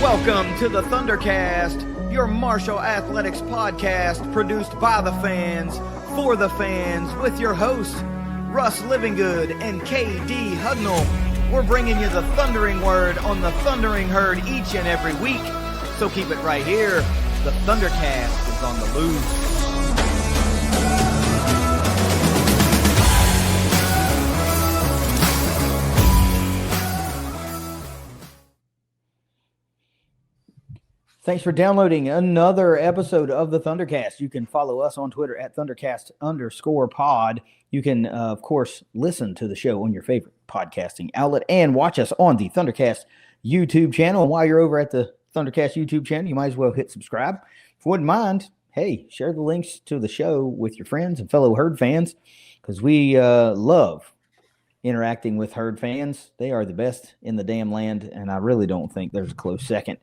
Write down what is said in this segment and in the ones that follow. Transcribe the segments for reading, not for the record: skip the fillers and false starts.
Welcome to the ThunderCast, your Marshall Athletics podcast produced by the fans, for the fans, with your hosts, Russ Livingood and KD Hudnall. We're bringing you the thundering word on the thundering herd each and every week, so keep it right here. The ThunderCast is on the loose. Thanks for downloading another episode of the ThunderCast. You can follow us on Twitter at ThunderCast_pod. You can, of course, listen to the show on your favorite podcasting outlet and watch us on the ThunderCast YouTube channel. And while you're over at the ThunderCast YouTube channel, you might as well hit subscribe. If you wouldn't mind, hey, share the links to the show with your friends and fellow Herd fans, because we love interacting with Herd fans. They are the best in the damn land, and I really don't think there's a close second.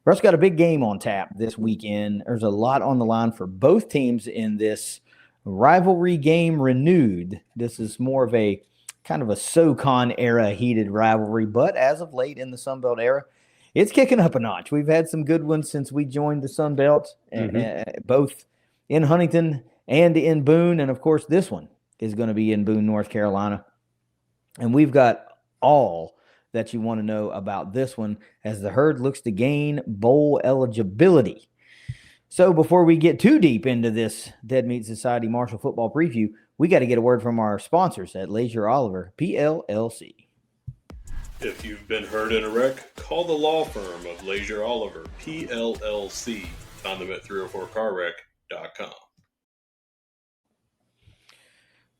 Russ got a big game on tap this weekend. There's a lot on the line for both teams in this rivalry game renewed. This is more of a kind of a SoCon era heated rivalry, but as of late in the Sun Belt era, it's kicking up a notch. We've had some good ones since we joined the Sun Belt, both in Huntington and in Boone. And of course, this one is going to be in Boone, North Carolina. And we've got all that you want to know about this one as the Herd looks to gain bowl eligibility. So before we get too deep into this Dead Meat Society Marshall football preview, we got to get a word from our sponsors at Leasure Oliver PLLC. If you've been hurt in a wreck, call the law firm of Leasure Oliver PLLC. Found them at 304carwreck.com.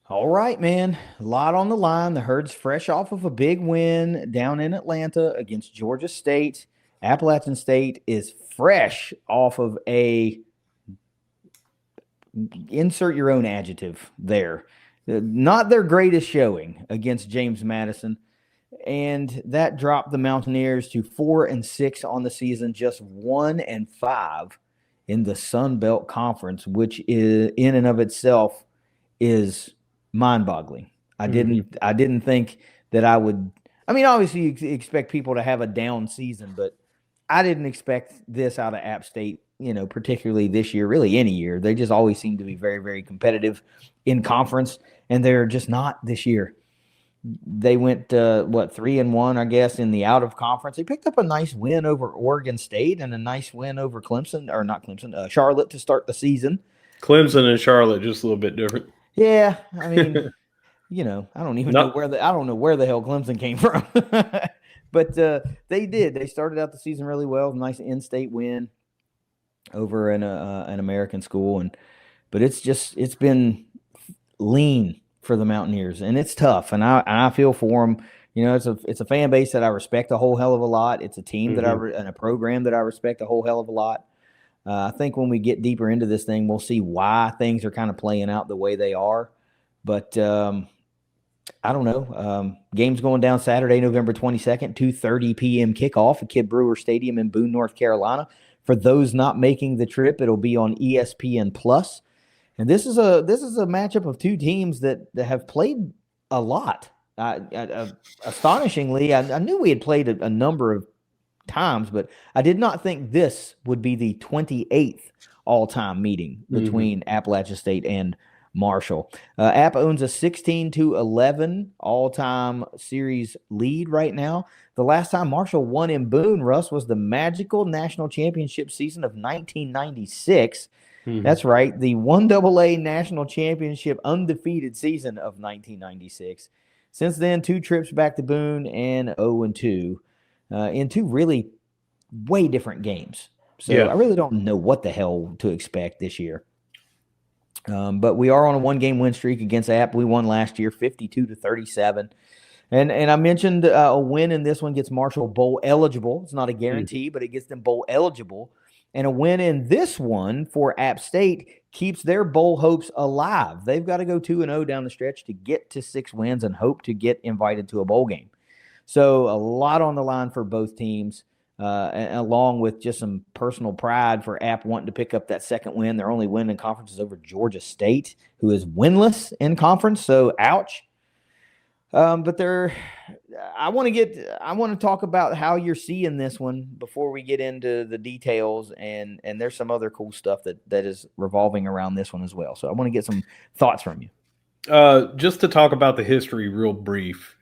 All right, man. A lot on the line. The Herd's fresh off of a big win down in Atlanta against Georgia State. Appalachian State is fresh off of a insert your own adjective there. Not their greatest showing against James Madison. And that dropped the Mountaineers to 4-6 on the season, just 1-5 in the Sun Belt Conference, which is in and of itself is mind-boggling. I didn't think that I would. I mean, obviously you expect people to have a down season, but I didn't expect this out of App State, particularly this year, really any year. They just always seem to be very, very competitive in conference, and they're just not this year. They went 3-1, I guess, in the out of conference. They picked up a nice win over Oregon State and a nice win over Charlotte to start the season. Clemson and Charlotte just a little bit different. Yeah, I mean, I don't even know where the hell Clemson came from. But they did. They started out the season really well. Nice in-state win over an American school, but it's been lean for the Mountaineers, and it's tough. And I feel for them. It's a fan base that I respect a whole hell of a lot. It's a team that and a program that I respect a whole hell of a lot. I think when we get deeper into this thing, we'll see why things are kind of playing out the way they are. But I don't know. Game's going down Saturday, November 22nd, 2:30 p.m. kickoff at Kidd Brewer Stadium in Boone, North Carolina. For those not making the trip, it'll be on ESPN Plus. And this is a matchup of two teams that have played a lot. Astonishingly, I knew we had played a number of times, but I did not think this would be the 28th all-time meeting between Appalachian State and Marshall. App owns a 16-11 all-time series lead right now. The last time Marshall won in Boone, Russ, was the magical national championship season of 1996. That's right, the 1AA national championship undefeated season of 1996. Since then, 2 trips back to Boone and 0-2. In 2 really way different games. So I really don't know what the hell to expect this year. But we are on a 1-game win streak against App. We won last year 52-37. And I mentioned a win in this one gets Marshall bowl eligible. It's not a guarantee, but it gets them bowl eligible. And a win in this one for App State keeps their bowl hopes alive. They've got to go 2-0 down the stretch to get to 6 wins and hope to get invited to a bowl game. So a lot on the line for both teams, along with just some personal pride for App wanting to pick up that second win. Their only win in conference is over Georgia State, who is winless in conference. So, ouch. But I want to talk about how you're seeing this one before we get into the details, and there's some other cool stuff that is revolving around this one as well. So I want to get some thoughts from you. Just to talk about the history real brief,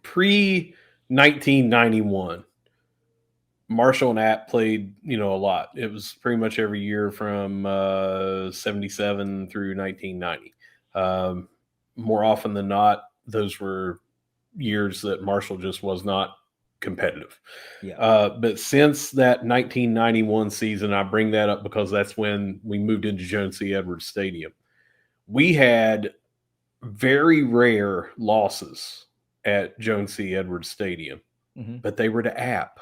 pre 1991, Marshall and App played, a lot. It was pretty much every year from 77 through 1990. More often than not, those were years that Marshall just was not competitive. Yeah. But since that 1991 season, I bring that up because that's when we moved into Jones C. Edwards Stadium. We had very rare losses at Jones C. Edwards Stadium, but they were to App.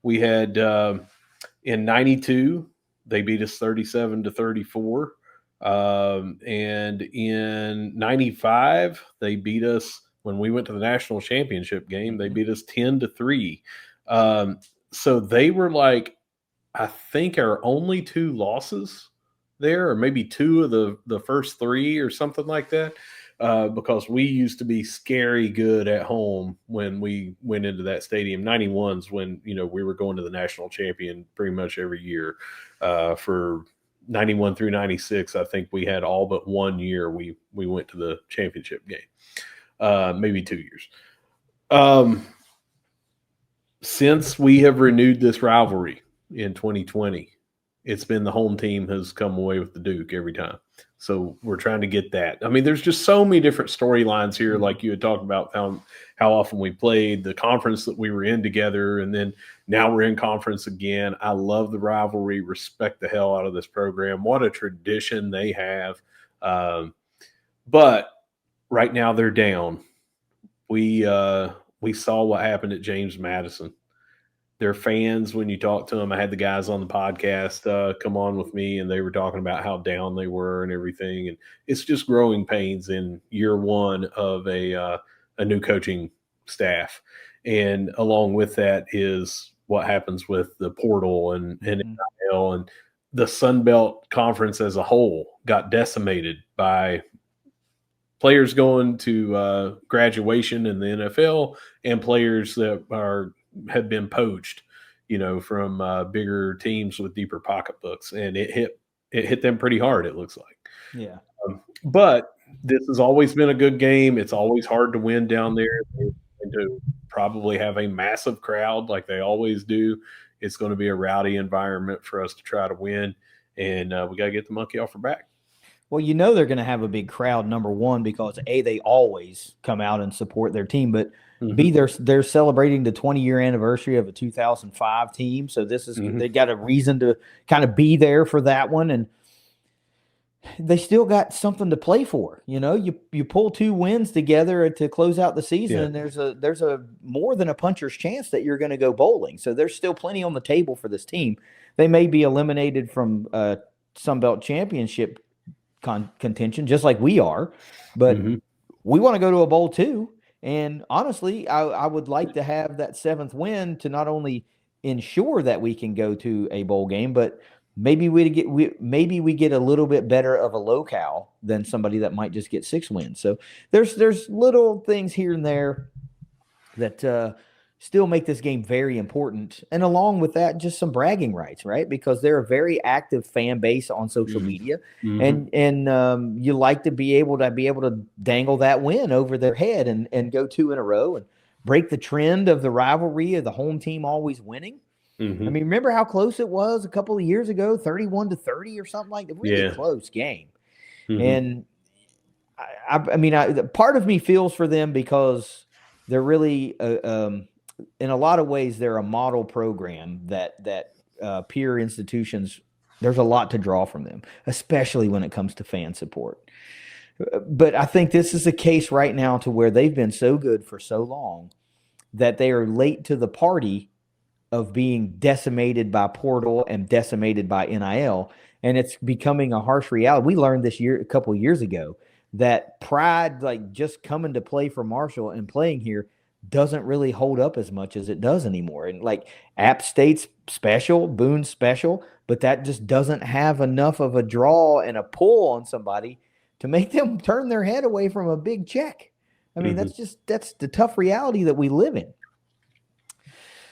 We had in 92, they beat us 37-34. And in 95, they beat us when we went to the national championship game. They beat us 10-3. So they were like, I think, our only two losses there, or maybe two of the first three or something like that. Because we used to be scary good at home when we went into that stadium. 91's when, we were going to the national champion pretty much every year. For 91 through 96, I think we had all but 1 year we went to the championship game. Maybe 2 years. Since we have renewed this rivalry in 2020, it's been the home team has come away with the Duke every time. So we're trying to get that. I mean, there's just so many different storylines here, like you had talked about how often we played, the conference that we were in together, and then now we're in conference again. I love the rivalry, respect the hell out of this program. What a tradition they have. But right now they're down. We saw what happened at James Madison. Their fans, when you talk to them, I had the guys on the podcast come on with me, and they were talking about how down they were and everything. And it's just growing pains in year one of a new coaching staff. And along with that is what happens with the portal and NIL, and the Sun Belt Conference as a whole got decimated by players going to graduation in the NFL and players that had been poached, from bigger teams with deeper pocketbooks, and it hit them pretty hard. It looks like, yeah. But this has always been a good game. It's always hard to win down there. They're going to probably have a massive crowd like they always do. It's going to be a rowdy environment for us to try to win, and we got to get the monkey off our back. Well, they're going to have a big crowd, number one, because A, they always come out and support their team, but B, they're celebrating the 20-year anniversary of a 2005 team. So this is they got a reason to kind of be there for that one, and they still got something to play for. You pull 2 wins together to close out the season, and there's a more than a puncher's chance that you're going to go bowling. So there's still plenty on the table for this team. They may be eliminated from Sun Belt Championship contention, just like we are, but we want to go to a bowl too. And honestly, I would like to have that 7th win to not only ensure that we can go to a bowl game, but maybe we get a little bit better of a locale than somebody that might just get 6 wins. So there's little things here and there that still make this game very important. And along with that, just some bragging rights, right? Because they're a very active fan base on social media, and you like to be able to dangle that win over their head and go 2 in a row and break the trend of the rivalry of the home team always winning. I mean, remember how close it was a couple of years ago, 31-30 or something like that. Really close game. And I mean, part of me feels for them because they're really in a lot of ways, they're a model program that peer institutions, there's a lot to draw from them, especially when it comes to fan support. But I think this is a case right now to where they've been so good for so long that they are late to the party of being decimated by portal and decimated by NIL. And it's becoming a harsh reality. We learned this a couple of years ago, that pride, like just coming to play for Marshall and playing here, doesn't really hold up as much as it does anymore. And like App State's special, Boone's special, but that just doesn't have enough of a draw and a pull on somebody to make them turn their head away from a big check. I mean, that's the tough reality that we live in.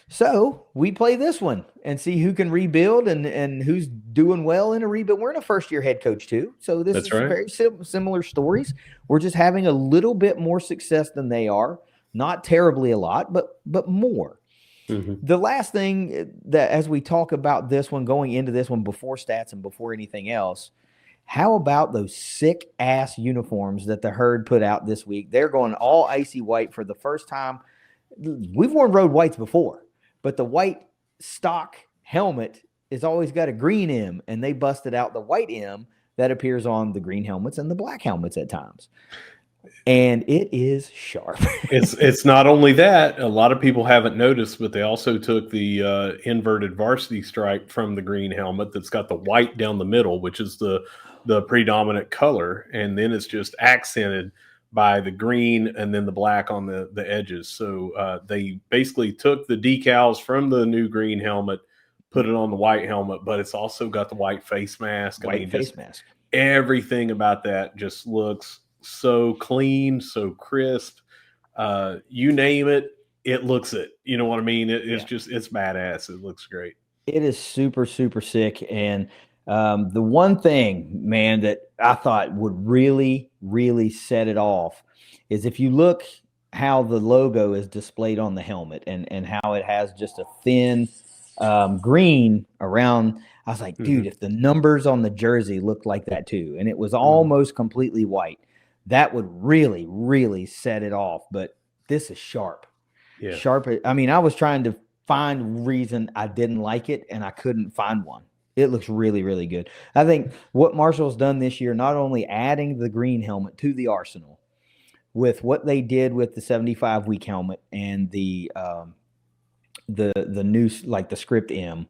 So we play this one and see who can rebuild and who's doing well in a rebuild. We're in a first-year head coach too, so this is right. very similar stories. We're just having a little bit more success than they are, not terribly a lot, but more. The last thing that, as we talk about this one, going into this one before stats and before anything else, how about those sick ass uniforms that the Herd put out this week? They're going all icy white for the first time. We've worn road whites before, but the white stock helmet has always got a green M, and they busted out the white M that appears on the green helmets and the black helmets at times. And it is sharp. It's not only that, a lot of people haven't noticed, but they also took the inverted varsity stripe from the green helmet that's got the white down the middle, which is the predominant color, and then it's just accented by the green and then the black on the edges. So they basically took the decals from the new green helmet, put it on the white helmet, but it's also got the white face mask. Face mask. Everything about that just looks so clean, so crisp. You name it, it looks it. You know what I mean? It's badass. It looks great. It is super, super sick. And the one thing, man, that I thought would really, really set it off is if you look how the logo is displayed on the helmet and how it has just a thin green around. I was like, dude, if the numbers on the jersey looked like that too, and it was almost completely white, that would really, really set it off. But this is sharp. Yeah. Sharp. I mean, I was trying to find reason I didn't like it, and I couldn't find one. It looks really, really good. I think what Marshall's done this year, not only adding the green helmet to the arsenal with what they did with the 75-week helmet and the new, like the script M,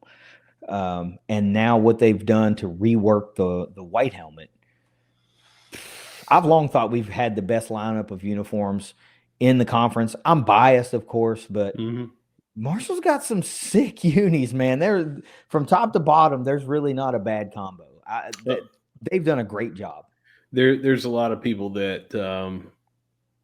and now what they've done to rework the white helmet. I've long thought we've had the best lineup of uniforms in the conference. I'm biased, of course, but Marshall's got some sick unis, man. They're from top to bottom. There's really not a bad combo. They've done a great job. There's a lot of people that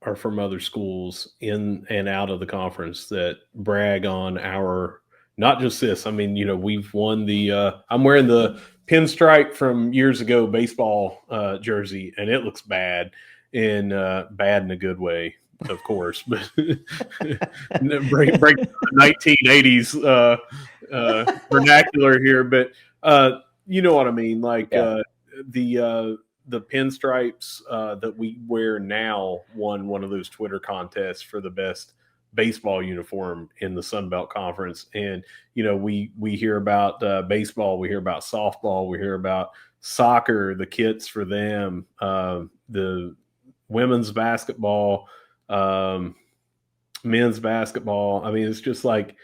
are from other schools in and out of the conference that brag on our, not just this. I mean, we've won the I'm wearing the pinstripe from years ago baseball jersey, and it looks bad, and bad in a good way, of course, but break the 1980s vernacular here, but you know what I mean, like the pinstripes that we wear now won one of those Twitter contests for the best baseball uniform in the Sun Belt Conference. And we hear about baseball, we hear about softball, we hear about soccer, the kits for them, the women's basketball, men's basketball. I mean, it's just like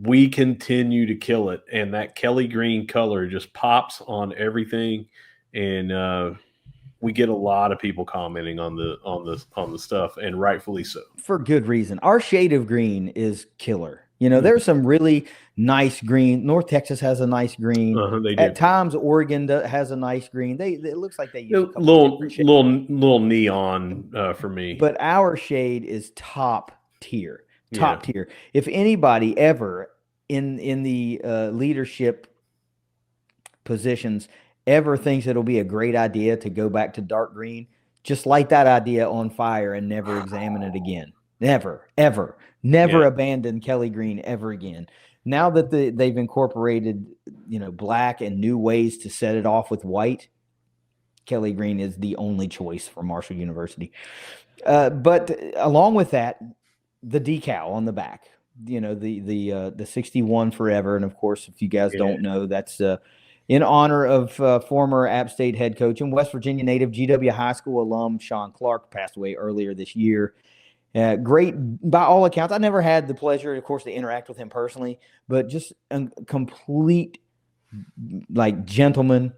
we continue to kill it, and that Kelly green color just pops on everything. And we get a lot of people commenting on the stuff, and rightfully so. For good reason. Our shade of green is killer. There's some really nice green. North Texas has a nice green. They do. At times, Oregon has a nice green. It looks like they use a little neon for me. But our shade is top tier. Top tier. If anybody ever in the leadership positions ever thinks it'll be a great idea to go back to dark green, just light that idea on fire and never examine it again. Never, ever, never abandon Kelly green ever again. Now that they've incorporated, black and new ways to set it off with white, Kelly green is the only choice for Marshall University. But along with that, the decal on the back, the 61 forever. And of course, if you guys don't know, that's in honor of former App State head coach and West Virginia native, GW High School alum Sean Clark, passed away earlier this year. Great by all accounts. I never had the pleasure, of course, to interact with him personally, but just a complete, gentleman,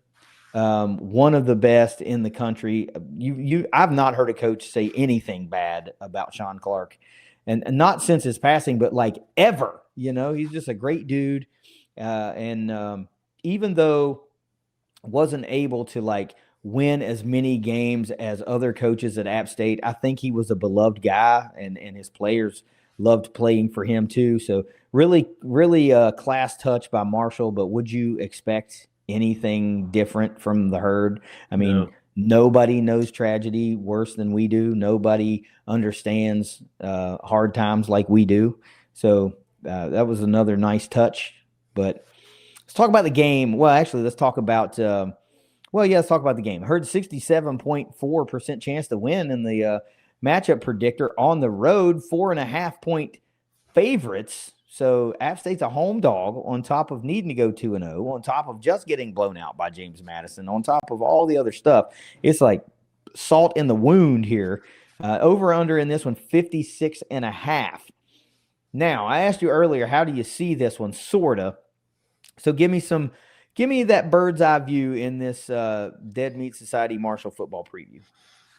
one of the best in the country. I've not heard a coach say anything bad about Sean Clark, and not since his passing, but ever. He's just a great dude, and even though wasn't able to win as many games as other coaches at App State. I think he was a beloved guy, and his players loved playing for him too. So really, really class touch by Marshall. But would you expect anything different from the Herd? I mean, No. nobody knows tragedy worse than we do. Nobody understands hard times like we do. So that was another nice touch. But let's talk about the game. Well, actually, let's talk about let's talk about the game. Herd 67.4% chance to win in the matchup predictor on the road, 4.5-point favorites. So App State's a home dog on top of needing to go 2-0, on top of just getting blown out by James Madison, on top of all the other stuff. It's like salt in the wound here. Over under in this one, 56.5. Now, I asked you earlier, how do you see this one? Sorta. So give me that bird's eye view in this Dead Meat Society Marshall football preview.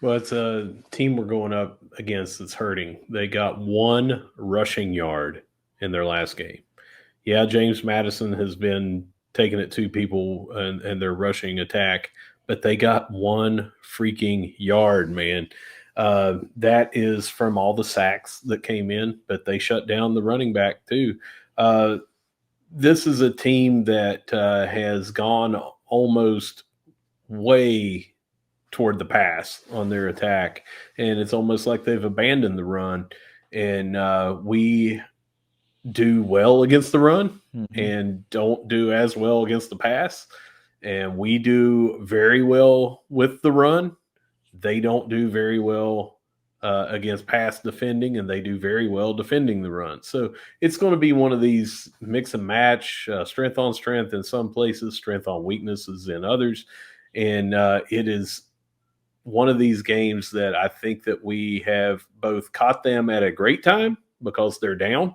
Well, it's a team we're going up against that's hurting. They got 1 rushing yard in their last game. Yeah, James Madison has been taking it to people and their rushing attack, but they got 1 freaking yard, man. That is from all the sacks that came in, but they shut down the running back too. This is a team that has gone almost way toward the pass on their attack, and it's almost like they've abandoned the run. And we do well against the run and don't do as well against the pass. And we do very well with the run. They don't do very well against pass defending, and they do very well defending the run. So it's going to be one of these mix and match, strength on strength in some places, strength on weaknesses in others. And it is one of these games that I think that we have both caught them at a great time because they're down,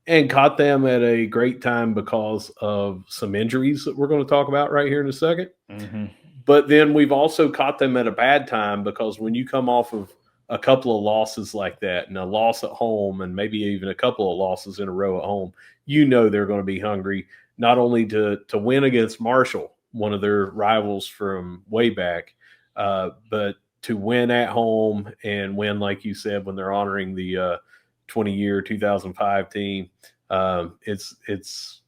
and caught them at a great time because of some injuries that we're going to talk about right here in a second. Mm-hmm. But then we've also caught them at a bad time because when you come off of a couple of losses like that, and a loss at home, and maybe even a couple of losses in a row at home, you know they're going to be hungry, not only to win against Marshall, one of their rivals from way back, but to win at home and win, like you said, when they're honoring the 20-year 2005 team. It's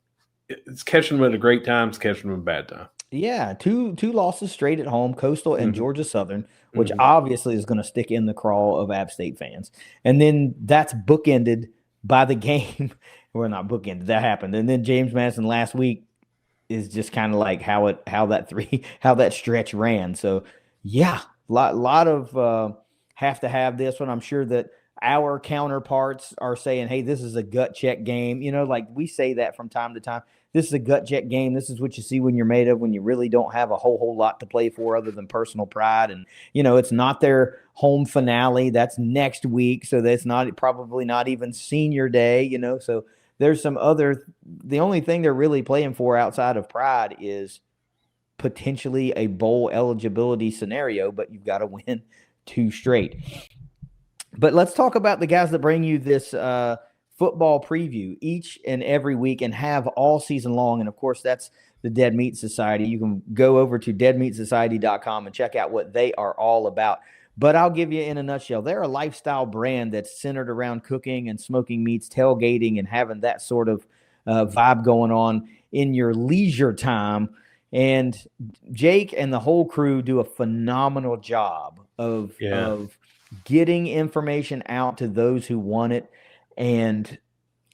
catching them at a great time, it's catching them at a bad time. Yeah, two losses straight at home, Coastal and Georgia Southern, which obviously is going to stick in the craw of App State fans. And then that's bookended by the game. Well, not bookended, that happened. And then James Madison last week is just kind of like how that stretch ran. So yeah, lot of have to have this one. I'm sure that our counterparts are saying, hey, this is a gut check game. You know, like we say that from time to time. This is a gut check game. This is what you see when you're made of, when you really don't have a whole lot to play for other than personal pride. And, you know, it's not their home finale. That's next week. So that's probably not even senior day, you know. So there's the only thing they're really playing for outside of pride is potentially a bowl eligibility scenario, but you've got to win 2 straight. But let's talk about the guys that bring you this football preview each and every week and have all season long. And of course, that's the Dead Meat Society. You can go over to deadmeatsociety.com and check out what they are all about. But I'll give you in a nutshell, they're a lifestyle brand that's centered around cooking and smoking meats, tailgating, and having that sort of vibe going on in your leisure time. And Jake and the whole crew do a phenomenal job of getting information out to those who want it and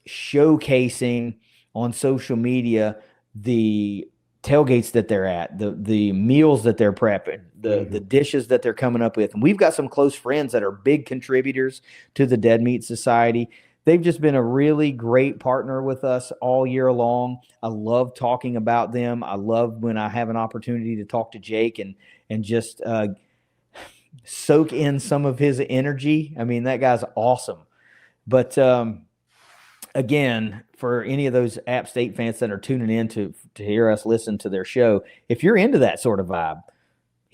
showcasing on social media the tailgates that they're at, the meals that they're prepping, the dishes that they're coming up with. And we've got some close friends that are big contributors to the Dead Meat Society. They've just been a really great partner with us all year long. I love talking about them. I love when I have an opportunity to talk to Jake and just soak in some of his energy. I mean, that guy's awesome. But again, for any of those App State fans that are tuning in to hear us listen to their show, if you're into that sort of vibe,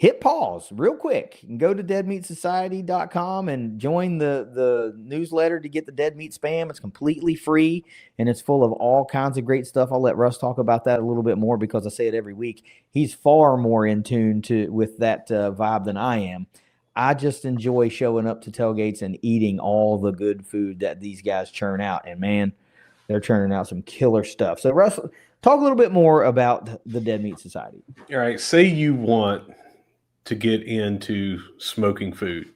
hit pause real quick and go to deadmeatsociety.com and join the newsletter to get the Dead Meat Spam. It's completely free, and it's full of all kinds of great stuff. I'll let Russ talk about that a little bit more because I say it every week. He's far more in tune with that vibe than I am. I just enjoy showing up to tailgates and eating all the good food that these guys churn out. And, man, they're churning out some killer stuff. So, Russ, talk a little bit more about the Dead Meat Society. All right. Say you want to get into smoking food.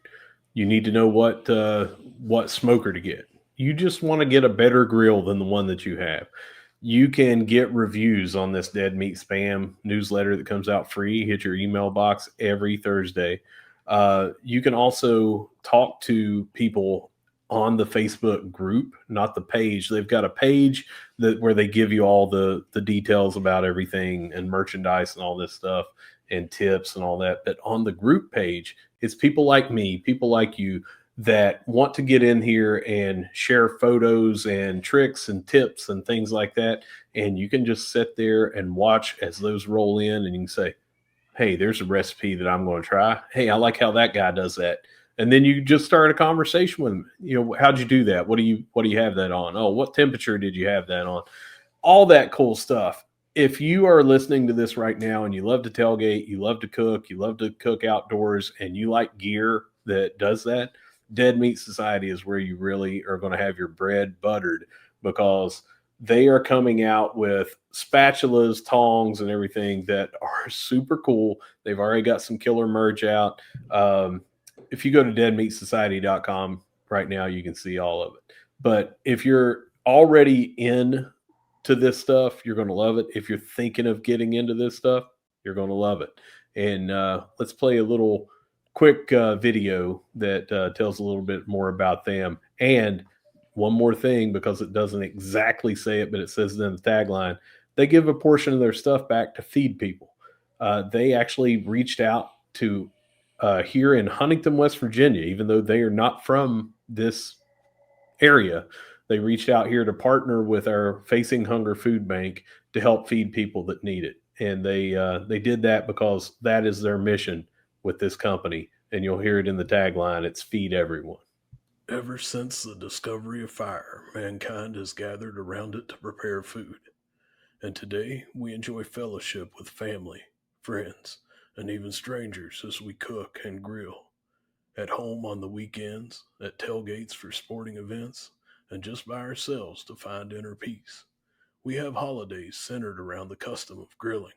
You need to know what smoker to get. You just want to get a better grill than the one that you have. You can get reviews on this Dead Meat Spam newsletter that comes out free. Hit your email box every Thursday. You can also talk to people on the Facebook group, not the page. They've got a page where they give you all the details about everything and merchandise and all this stuff and tips and all that. But on the group page, it's people like me, people like you that want to get in here and share photos and tricks and tips and things like that. And you can just sit there and watch as those roll in, and you can say, hey, there's a recipe that I'm going to try. Hey, I like how that guy does that. And then you just start a conversation with them. You know, how'd you do that? What do you have that on? Oh, what temperature did you have that on? All that cool stuff. If you are listening to this right now and you love to tailgate, you love to cook outdoors, and you like gear that does that, Dead Meat Society is where you really are going to have your bread buttered, because they are coming out with spatulas, tongs, and everything that are super cool. They've already got some killer merch out. If you go to deadmeatsociety.com right now, you can see all of it. But if you're already in to this stuff, you're going to love it. If you're thinking of getting into this stuff, you're going to love it. And let's play a little quick video that tells a little bit more about them. And one more thing, because it doesn't exactly say it, but it says it in the tagline, they give a portion of their stuff back to feed people. They actually reached out to here in Huntington, West Virginia, even though they are not from this area. They reached out here to partner with our Facing Hunger Food Bank to help feed people that need it. And they did that because that is their mission with this company. And you'll hear it in the tagline. It's feed everyone. Ever since the discovery of fire, mankind has gathered around it to prepare food. And today we enjoy fellowship with family, friends, and even strangers as we cook and grill. At home on the weekends, at tailgates for sporting events, and just by ourselves to find inner peace. We have holidays centered around the custom of grilling.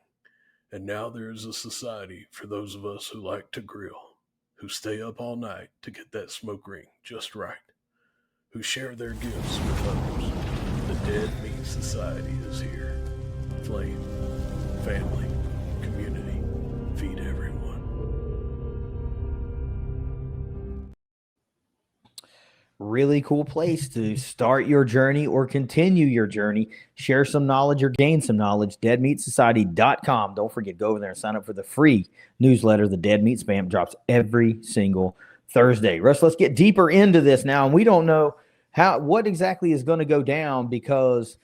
And now there is a society for those of us who like to grill, who stay up all night to get that smoke ring just right, who share their gifts with others. The Dead Meat Society is here. Flame, family, community, feed everyone. Really cool place to start your journey or continue your journey. Share some knowledge or gain some knowledge. deadmeatsociety.com. Don't forget, go over there and sign up for the free newsletter. The Dead Meat Spam drops every single Thursday. Russ, let's get deeper into this now. And we don't know what exactly is going to go down because,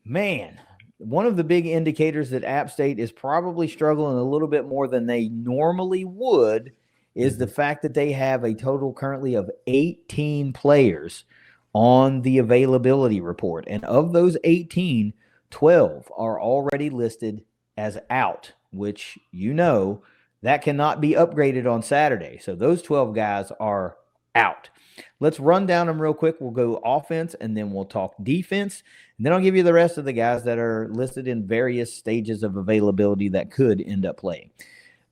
man, one of the big indicators that App State is probably struggling a little bit more than they normally would is the fact that they have a total currently of 18 players on the availability report. And of those 18, 12 are already listed as out, which that cannot be upgraded on Saturday. So those 12 guys are out. Let's run down them real quick. We'll go offense, and then we'll talk defense. And then I'll give you the rest of the guys that are listed in various stages of availability that could end up playing.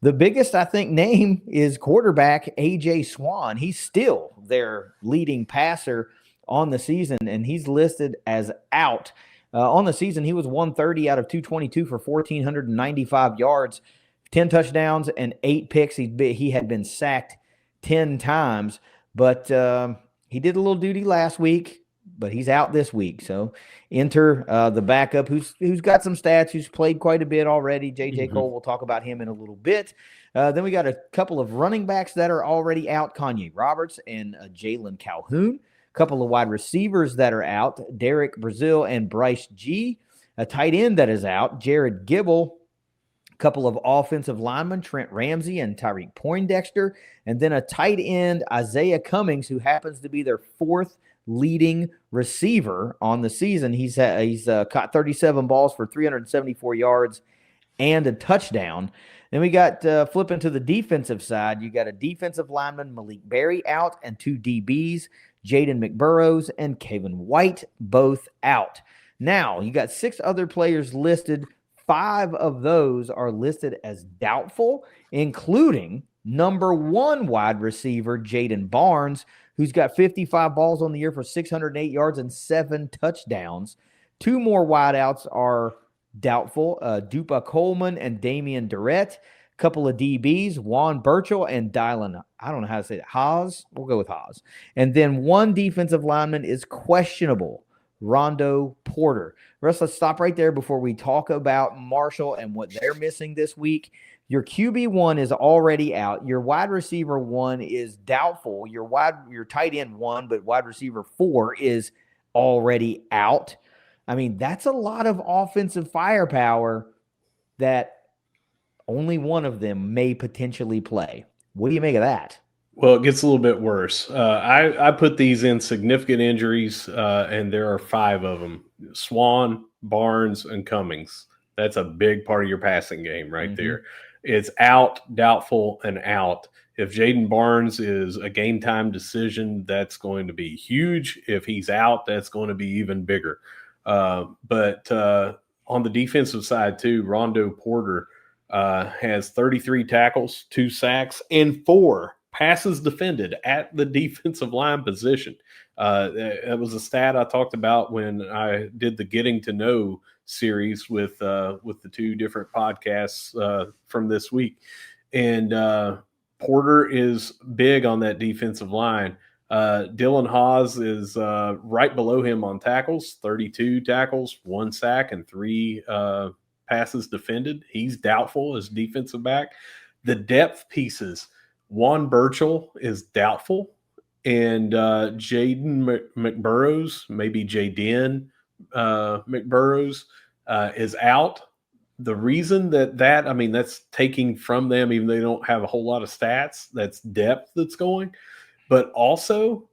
The biggest, I think, name is quarterback A.J. Swan. He's still their leading passer on the season, and he's listed as out. On the season, he was 130 out of 222 for 1,495 yards, 10 touchdowns, and 8 picks. He had been sacked 10 times, but he did a little duty last week, but he's out this week. So enter the backup who's got some stats, who's played quite a bit already. J.J. Cole, we'll talk about him in a little bit. Then we got a couple of running backs that are already out, Kanye Roberts and Jalen Calhoun. A couple of wide receivers that are out, Derek Brazil and Bryce G. A tight end that is out, Jared Gibble. couple of offensive linemen, Trent Ramsey and Tyreek Poindexter, and then a tight end, Isaiah Cummings, who happens to be their fourth leading receiver on the season. He's caught 37 balls for 374 yards and a touchdown. Then we got flipping to the defensive side. You got a defensive lineman, Malik Berry, out, and two DBs, Jaden McBurrows and Kevin White, both out. Now, you got 6 other players listed. 5 of those are listed as doubtful, including number 1 wide receiver, Jaden Barnes, who's got 55 balls on the year for 608 yards and 7 touchdowns. 2 more wideouts are doubtful, Dupa Coleman and Damian Durrett. A couple of DBs, Juan Burchell and Dylan, I don't know how to say that, Haas. We'll go with Haas. And then 1 defensive lineman is questionable, Rondo Porter. Russ, let's stop right there before we talk about Marshall and what they're missing this week. Your QB1 is already out. Your wide receiver 1 is doubtful. Your tight end 1, but wide receiver 4 is already out. I mean, that's a lot of offensive firepower that only one of them may potentially play. What do you make of that? Well, it gets a little bit worse. I put these in significant injuries, and there are 5 of them. Swan, Barnes, and Cummings. That's a big part of your passing game right there. It's out, doubtful, and out. If Jaden Barnes is a game-time decision, that's going to be huge. If he's out, that's going to be even bigger. But on the defensive side, too, Rondo Porter has 33 tackles, 2 sacks, and 4 passes defended at the defensive line position. That was a stat I talked about when I did the Getting to Know series with the 2 different podcasts from this week. And Porter is big on that defensive line. Dylan Haas is right below him on tackles, 32 tackles, 1 sack, and 3 passes defended. He's doubtful as defensive back. The depth pieces, Juan Burchell is doubtful, and Jaden McBurrows, maybe Jaden McBurrows, is out. The reason that's taking from them, even though they don't have a whole lot of stats, that's depth that's going. But also,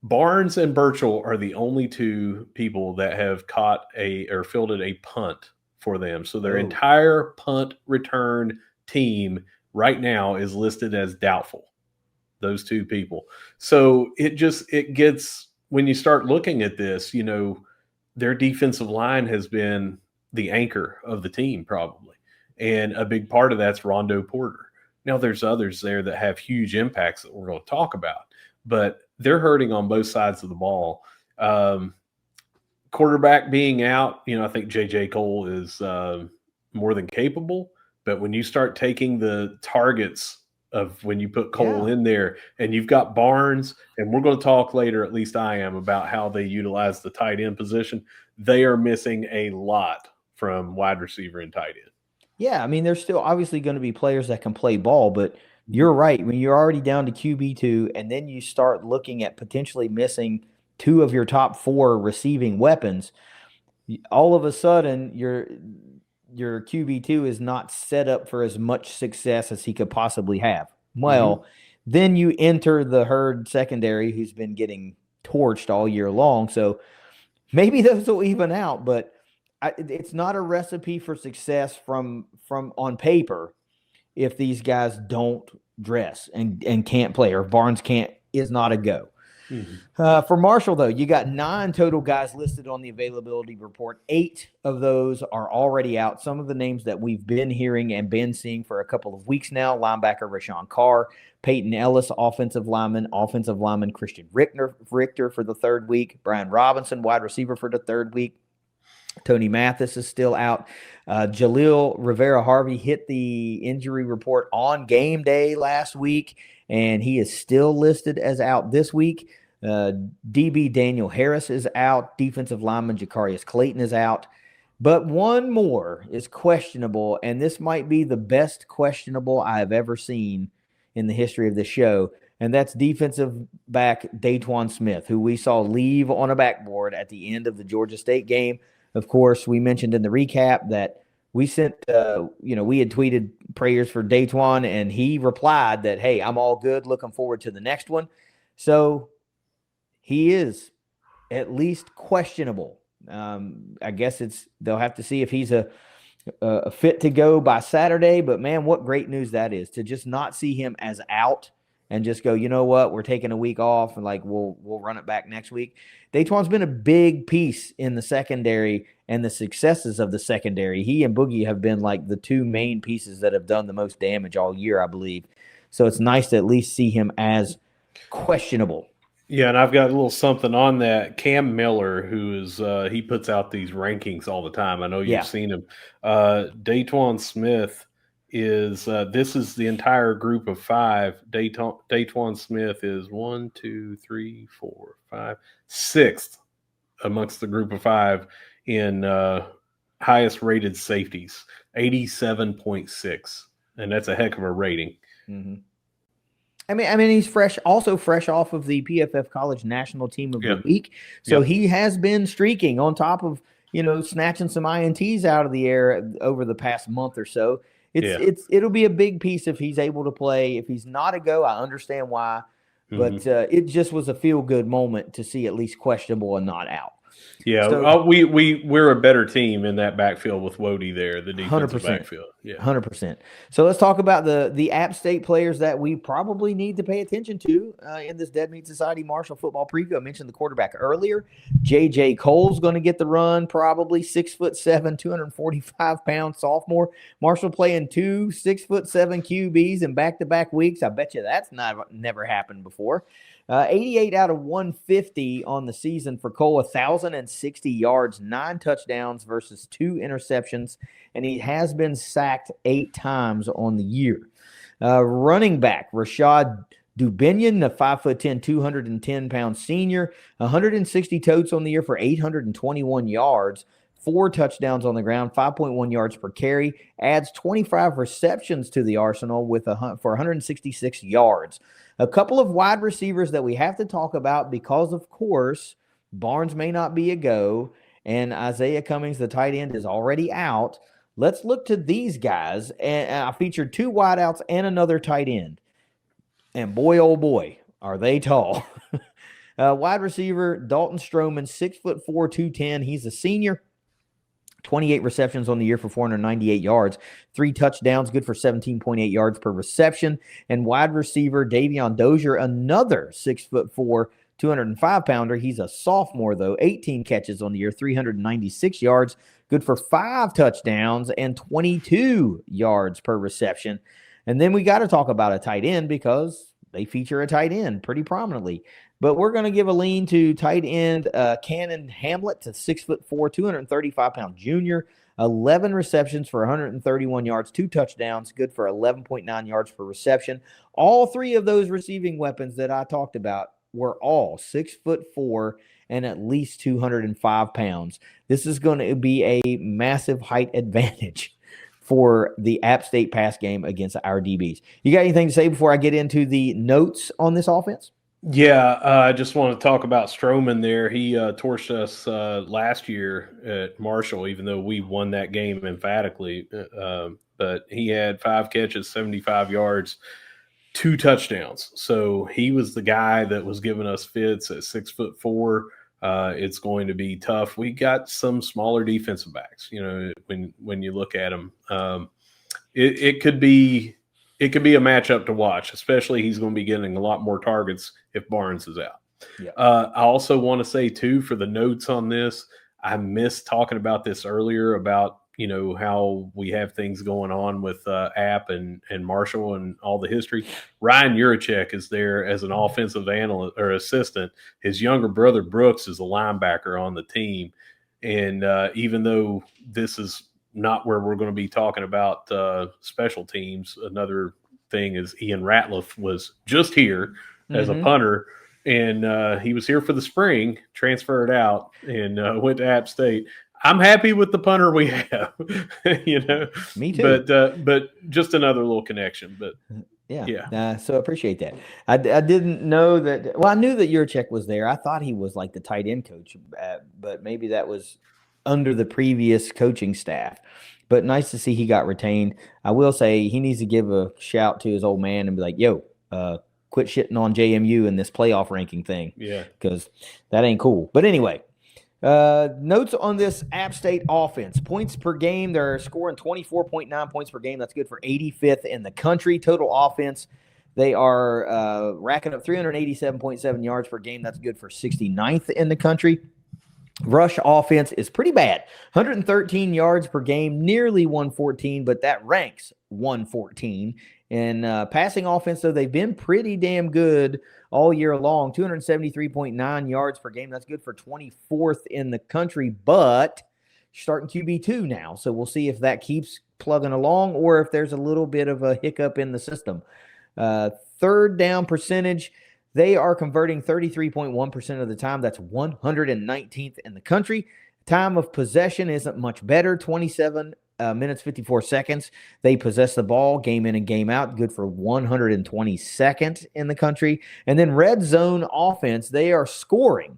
Barnes and Burchell are the only 2 people that have caught or fielded a punt for them. So their entire punt return team right now is listed as doubtful, those 2 people. So it gets, when you start looking at this, their defensive line has been the anchor of the team probably. And a big part of that's Rondo Porter. Now there's others there that have huge impacts that we're going to talk about, but they're hurting on both sides of the ball. Quarterback being out, I think J.J. Cole is more than capable. But when you start taking the targets of when you put Cole in there, and you've got Barnes, and we're going to talk later, at least I am, about how they utilize the tight end position, they are missing a lot from wide receiver and tight end. Yeah, I mean, there's still obviously going to be players that can play ball, but you're right. When you're already down to QB2, and then you start looking at potentially missing 2 of your top 4 receiving weapons, all of a sudden your QB2 is not set up for as much success as he could possibly have. Well, then you enter the herd secondary, who's been getting torched all year long. So maybe those will even out, but it's not a recipe for success from on paper if these guys don't dress and can't play, or Barnes is not a go. For Marshall, though, you got 9 total guys listed on the availability report. 8 of those are already out. Some of the names that we've been hearing and been seeing for a couple of weeks now: linebacker Rashawn Carr, Peyton Ellis, offensive lineman Christian Richter for the 3rd week, Brian Robinson, wide receiver, for the 3rd week. Tony Mathis is still out. Jaleel Rivera-Harvey hit the injury report on game day last week, and he is still listed as out this week. DB Daniel Harris is out. Defensive lineman Jacarius Clayton is out. But one more is questionable, and this might be the best questionable I have ever seen in the history of the show, and that's defensive back Daquan Smith, who we saw leave on a backboard at the end of the Georgia State game. Of course, we mentioned in the recap that we sent, we had tweeted prayers for Daytwan, and he replied that, hey, I'm all good. Looking forward to the next one. So he is at least questionable. I guess they'll have to see if he's a fit to go by Saturday. But man, what great news that is, to just not see him as out and just go, you know what, we're taking a week off and like we'll run it back next week. Daytwan's been a big piece in the secondary and the successes of the secondary. He and Boogie have been like the two main pieces that have done the most damage all year, I believe. So it's nice to at least see him as questionable. Yeah, and I've got a little something on that. Cam Miller, who is he puts out these rankings all the time. I know you've seen him. Daytwan Smith is this is the entire group of 5. Daytwan Smith is 1, 2, 3, 4, 5, 6th amongst the group of 5 in highest rated safeties, 87.6, and that's a heck of a rating. Mm-hmm. I mean, he's fresh off of the PFF College National Team of the Week. So he has been streaking on top of, snatching some INTs out of the air over the past month or so. It'll be a big piece if he's able to play. If he's not a go, I understand why. But it just was a feel-good moment to see at least questionable and not out. Yeah, so, we're a better team in that backfield with Wody there, the defensive 100%, backfield. Yeah, 100%. So let's talk about the App State players that we probably need to pay attention to in this Dead Meat Society Marshall football preview. I mentioned the quarterback earlier. J.J. Cole's going to get the run, probably 6'7", 245-pound sophomore. Marshall playing 2 6'7" QBs in back-to-back weeks. I bet you that's never happened before. 88 out of 150 on the season for Cole, 1,060 yards, 9 touchdowns versus 2 interceptions, and he has been sacked 8 times on the year. Running back, Rashad Dubinion, a 5'10", 210-pound senior, 160 totes on the year for 821 yards, 4 touchdowns on the ground, 5.1 yards per carry, adds 25 receptions to the arsenal for 166 yards. A couple of wide receivers that we have to talk about because, of course, Barnes may not be a go, and Isaiah Cummings, the tight end, is already out. Let's look to these guys. And I featured 2 wideouts and another tight end. And boy, oh boy, are they tall. Wide receiver, Dalton Stroman, 6'4", 210. He's a senior. 28 receptions on the year for 498 yards, 3 touchdowns, good for 17.8 yards per reception. And wide receiver Davion Dozier, another 6'4", 205-pounder. He's a sophomore, though, 18 catches on the year, 396 yards, good for 5 touchdowns and 22 yards per reception. And then we got to talk about a tight end because they feature a tight end pretty prominently. But we're going to give a lean to tight end Cannon Hamlet, to 6'4", 235-pound junior, 11 receptions for 131 yards, 2 touchdowns, good for 11.9 yards per reception. All 3 of those receiving weapons that I talked about were all 6'4" and at least 205 pounds. This is going to be a massive height advantage for the App State pass game against our DBs. You got anything to say before I get into the notes on this offense? Yeah, I just want to talk about Stroman there. He torched us last year at Marshall, even though we won that game emphatically. But he had 5 catches, 75 yards, 2 touchdowns. So he was the guy that was giving us fits at 6'4". It's going to be tough. We got some smaller defensive backs, when you look at them. It could be a matchup to watch, especially he's going to be getting a lot more targets if Barnes is out. Yeah. I also want to say, too, for the notes on this, I missed talking about this earlier about, how we have things going on with App and Marshall and all the history. Ryan Urachek is there as an offensive analyst or assistant. His younger brother, Brooks, is a linebacker on the team. And even though this is not where we're going to be talking about special teams, another thing is Ian Ratliff was just here as a punter, and he was here for the spring, transferred out, and went to App State. I'm happy with the punter we have, Me too. But just another little connection. But yeah. So I appreciate that. I didn't know that. Well, I knew that Urachek was there. I thought he was like the tight end coach, but maybe that was under the previous coaching staff. but nice to see he got retained. I will say he needs to give a shout to his old man and be like, yo, quit shitting on JMU in this playoff ranking thing. Yeah. Because that ain't cool. But anyway, notes on this App State offense. Points per game, they're scoring 24.9 points per game. That's good for 85th in the country. Total offense, they are racking up 387.7 yards per game. That's good for 69th in the country. Rush offense is pretty bad. 113 yards per game, nearly 114, but that ranks 114. And passing offense, though, they've been pretty damn good all year long. 273.9 yards per game. That's good for 24th in the country, but starting QB2 now. So we'll see if that keeps plugging along or if there's a little bit of a hiccup in the system. Third down percentage, they are converting 33.1% of the time. That's 119th in the country. Time of possession isn't much better, 27 minutes, 54 seconds. They possess the ball game in and game out, good for 122nd in the country. And then red zone offense, they are scoring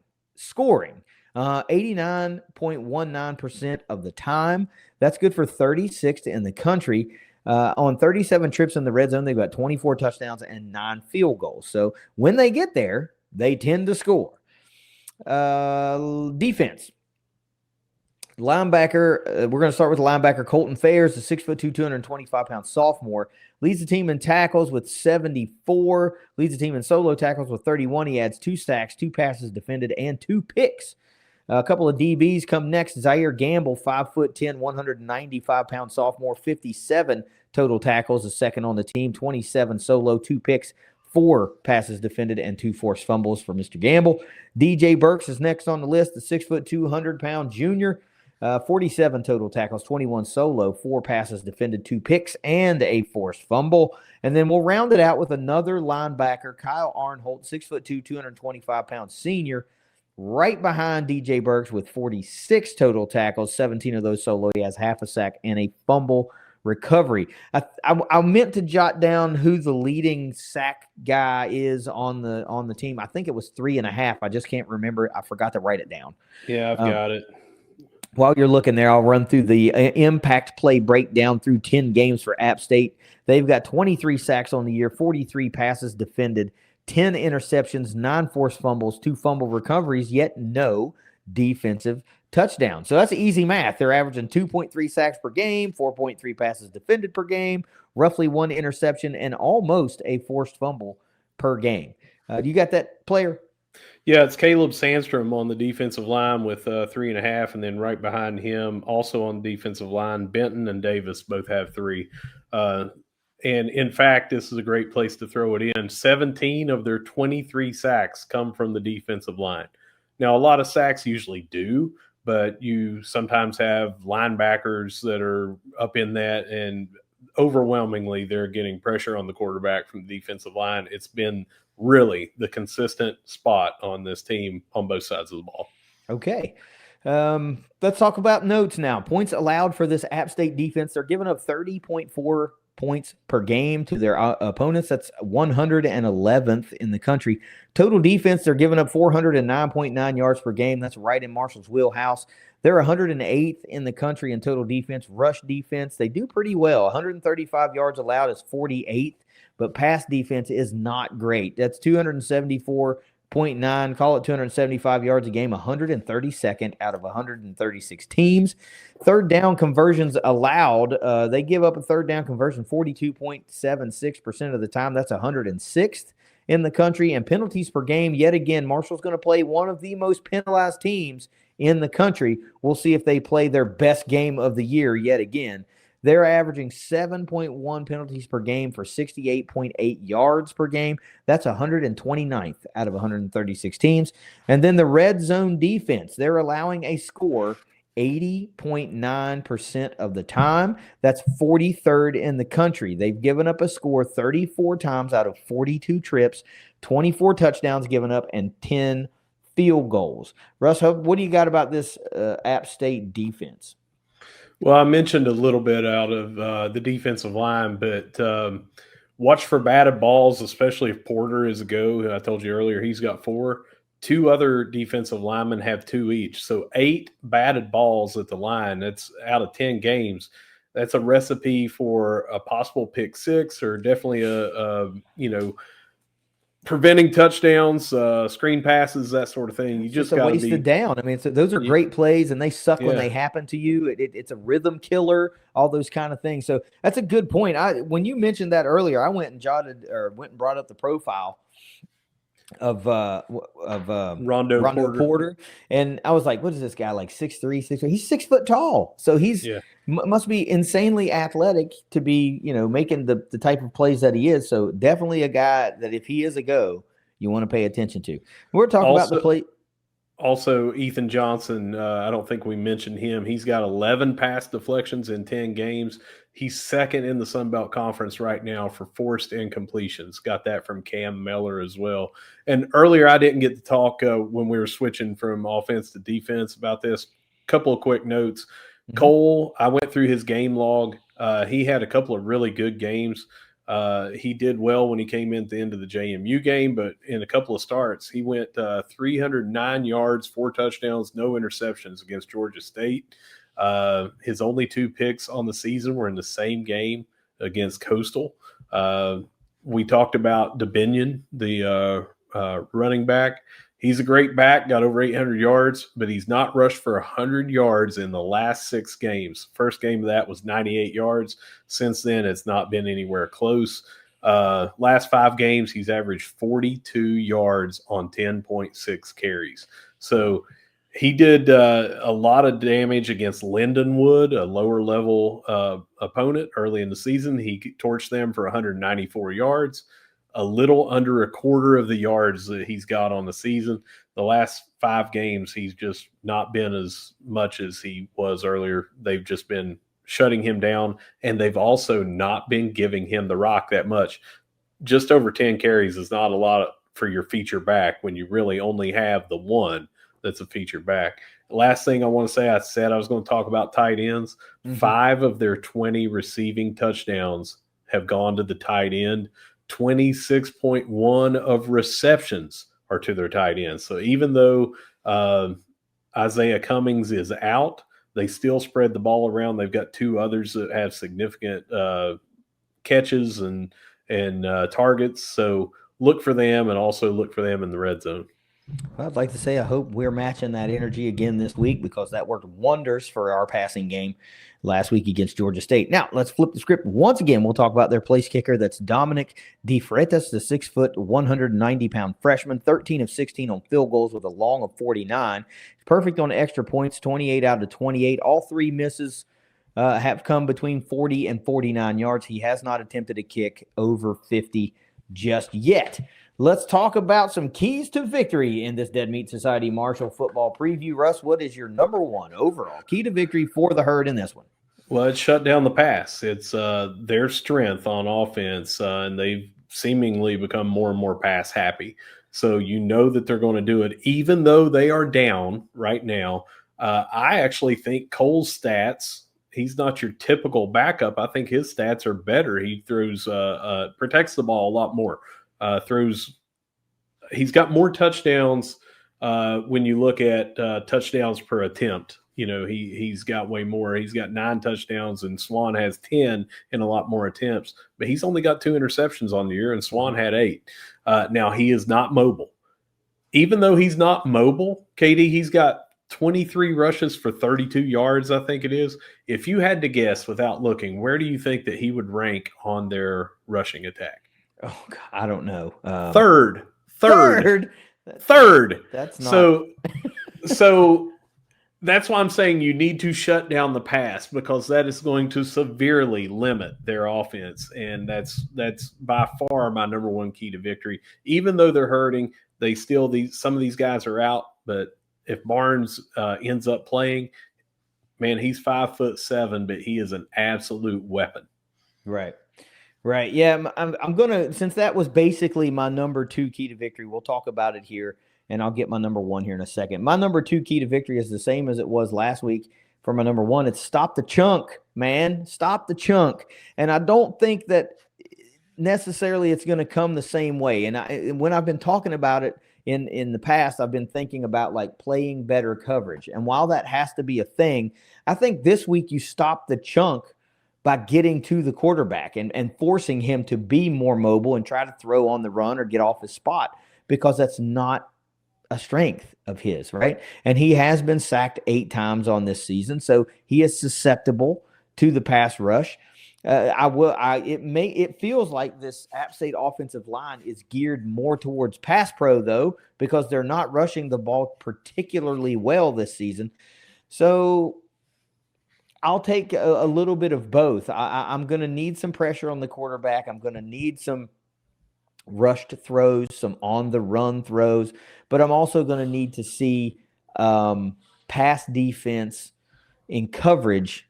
89.19% of the time. That's good for 36th in the country. On 37 trips in the red zone, they've got 24 touchdowns and 9 field goals. So when they get there, they tend to score. Defense. Linebacker, we're going to start with linebacker Colton Fayers, the 6'2", 225-pound sophomore. Leads the team in tackles with 74. Leads the team in solo tackles with 31. He adds 2 sacks, 2 passes defended, and 2 picks. A couple of DBs come next. Zaire Gamble, 5'10", 195-pound sophomore, 57 total tackles, the second on the team, 27 solo, 2 picks, 4 passes defended, and 2 forced fumbles for Mr. Gamble. DJ Burks is next on the list, the 6'2", 100-pound junior, 47 total tackles, 21 solo, 4 passes defended, 2 picks, and a forced fumble. And then we'll round it out with another linebacker, Kyle Arnholt, 6'2", 225-pound senior, right behind DJ Burks with 46 total tackles, 17 of those solo. He has half a sack and a fumble recovery. I meant to jot down who the leading sack guy is on the team. I think it was 3.5. I just can't remember. I forgot to write it down. Yeah, I've got it. While you're looking there, I'll run through the impact play breakdown through 10 games for App State. They've got 23 sacks on the year, 43 passes defended, 10 interceptions, 9 forced fumbles, 2 fumble recoveries, yet no defensive touchdowns. So that's easy math. They're averaging 2.3 sacks per game, 4.3 passes defended per game, roughly 1 interception, and almost a forced fumble per game. You got that player? Yeah, it's Caleb Sandstrom on the defensive line with 3.5, and then right behind him, also on the defensive line, Benton and Davis both have 3. And in fact, this is a great place to throw it in. 17 of their 23 sacks come from the defensive line. Now, a lot of sacks usually do, but you sometimes have linebackers that are up in that, and overwhelmingly they're getting pressure on the quarterback from the defensive line. It's been really the consistent spot on this team on both sides of the ball. Okay. Let's talk about notes now. Points allowed for this App State defense. They're giving up 30.4 points per game to their opponents. That's 111th in the country. Total defense, they're giving up 409.9 yards per game. That's right in Marshall's wheelhouse. They're 108th in the country in total defense. Rush defense, they do pretty well. 135 yards allowed is 48th, but pass defense is not great. That's 274.9, call it 275 yards a game, 132nd out of 136 teams. Third down conversions allowed, they give up a third down conversion 42.76% of the time. That's 106th in the country. And penalties per game, yet again, Marshall's going to play one of the most penalized teams in the country. We'll see if they play their best game of the year yet again. They're averaging 7.1 penalties per game for 68.8 yards per game. That's 129th out of 136 teams. And then the red zone defense, they're allowing a score 80.9% of the time. That's 43rd in the country. They've given up a score 34 times out of 42 trips, 24 touchdowns given up, and 10 field goals. Russ, what do you got about this App State defense? Well, I mentioned a little bit out of the defensive line, but watch for batted balls, especially if Porter is a go. I told you earlier he's got 4. 2 other defensive linemen have 2 each. So 8 batted balls at the line. That's out of 10 games. that's a recipe for a possible pick six, or definitely a preventing touchdowns, screen passes, that sort of thing. You It's just just a got to wasted be, down. I mean, those are great plays, and they suck when yeah. they happen to you. It's a rhythm killer, all those kind of things. So that's a good point. When you mentioned that earlier, I went and brought up the profile of Rondo Porter, and I was like, what is this guy, like 6'3", 6'4"? He's 6 foot tall, so he's must be insanely athletic to be making the type of plays that he is. So definitely a guy that if he is a go, you want to pay attention to. We're talking about the play. Also, Ethan Johnson, I don't think we mentioned him. He's got 11 pass deflections in 10 games. He's second in the Sun Belt Conference right now for forced incompletions. Got that from Cam Miller as well. And earlier, I didn't get to talk when we were switching from offense to defense about this. Couple of quick notes. Mm-hmm. Cole, I went through his game log. He had a couple of really good games. He did well when he came in at the end of the JMU game, but in a couple of starts, he went 309 yards, 4 touchdowns, no interceptions against Georgia State. His only 2 picks on the season were in the same game against Coastal. We talked about DeBinion, the running back. He's a great back, got over 800 yards, but he's not rushed for 100 yards in the last 6 games. First game of that was 98 yards. Since then, it's not been anywhere close. Last 5 games, he's averaged 42 yards on 10.6 carries. So he did a lot of damage against Lindenwood, a lower-level opponent early in the season. He torched them for 194 yards. A little under a quarter of the yards that he's got on the season. The last 5 games, he's just not been as much as he was earlier. They've just been shutting him down, and they've also not been giving him the rock that much. Just over 10 carries is not a lot for your feature back when you really only have the one that's a feature back. Last thing I want to say, I said I was going to talk about tight ends. Mm-hmm. 5 of their 20 receiving touchdowns have gone to the tight end. 26.1 of receptions are to their tight ends. So even though Isaiah Cummings is out, they still spread the ball around. They've got 2 others that have significant catches and targets. So look for them, and also look for them in the red zone. Well, I'd like to say I hope we're matching that energy again this week, because that worked wonders for our passing game last week against Georgia State. Now, let's flip the script once again. We'll talk about their place kicker. That's Dominic DeFreitas, the 6 foot, 190-pound freshman, 13 of 16 on field goals with a long of 49. Perfect on extra points, 28 out of 28. All 3 misses have come between 40 and 49 yards. He has not attempted a kick over 50 just yet. Let's talk about some keys to victory in this Dead Meat Society Marshall football preview. Russ, what is your number 1 overall key to victory for the Herd in this one? Well, it's shut down the pass. It's their strength on offense, and they've seemingly become more and more pass happy. So you know that they're going to do it, even though they are down right now. I actually think Cole's stats, he's not your typical backup. I think his stats are better. He throws, protects the ball a lot more. He's got more touchdowns when you look at touchdowns per attempt. He's got way more. He's got 9 touchdowns, and Swan has 10 and a lot more attempts. But he's only got 2 interceptions on the year, and Swan had 8. Now, he is not mobile. Even though he's not mobile, KD, he's got 23 rushes for 32 yards, I think it is. If you had to guess without looking, where do you think that he would rank on their rushing attack? Oh, God, I don't know. Third. That's not so that's why I'm saying you need to shut down the pass, because that is going to severely limit their offense, and that's by far my number 1 key to victory. Even though they're hurting, they still some of these guys are out, but if Barnes ends up playing, man, he's 5'7", but he is an absolute weapon. Right. Yeah, I'm going to, since that was basically my number 2 key to victory, we'll talk about it here, and I'll get my number 1 here in a second. My number 2 key to victory is the same as it was last week for my number 1. It's stop the chunk, man. Stop the chunk. And I don't think that necessarily it's going to come the same way. And when I've been talking about it in the past, I've been thinking about like playing better coverage. And while that has to be a thing, I think this week you stop the chunk by getting to the quarterback and forcing him to be more mobile and try to throw on the run or get off his spot, because that's not a strength of his, right? And he has been sacked 8 times on this season, so he is susceptible to the pass rush. It feels like this App State offensive line is geared more towards pass pro, though, because they're not rushing the ball particularly well this season. So I'll take a little bit of both. I'm going to need some pressure on the quarterback. I'm going to need some rushed throws, some on the run throws, but I'm also going to need to see pass defense in coverage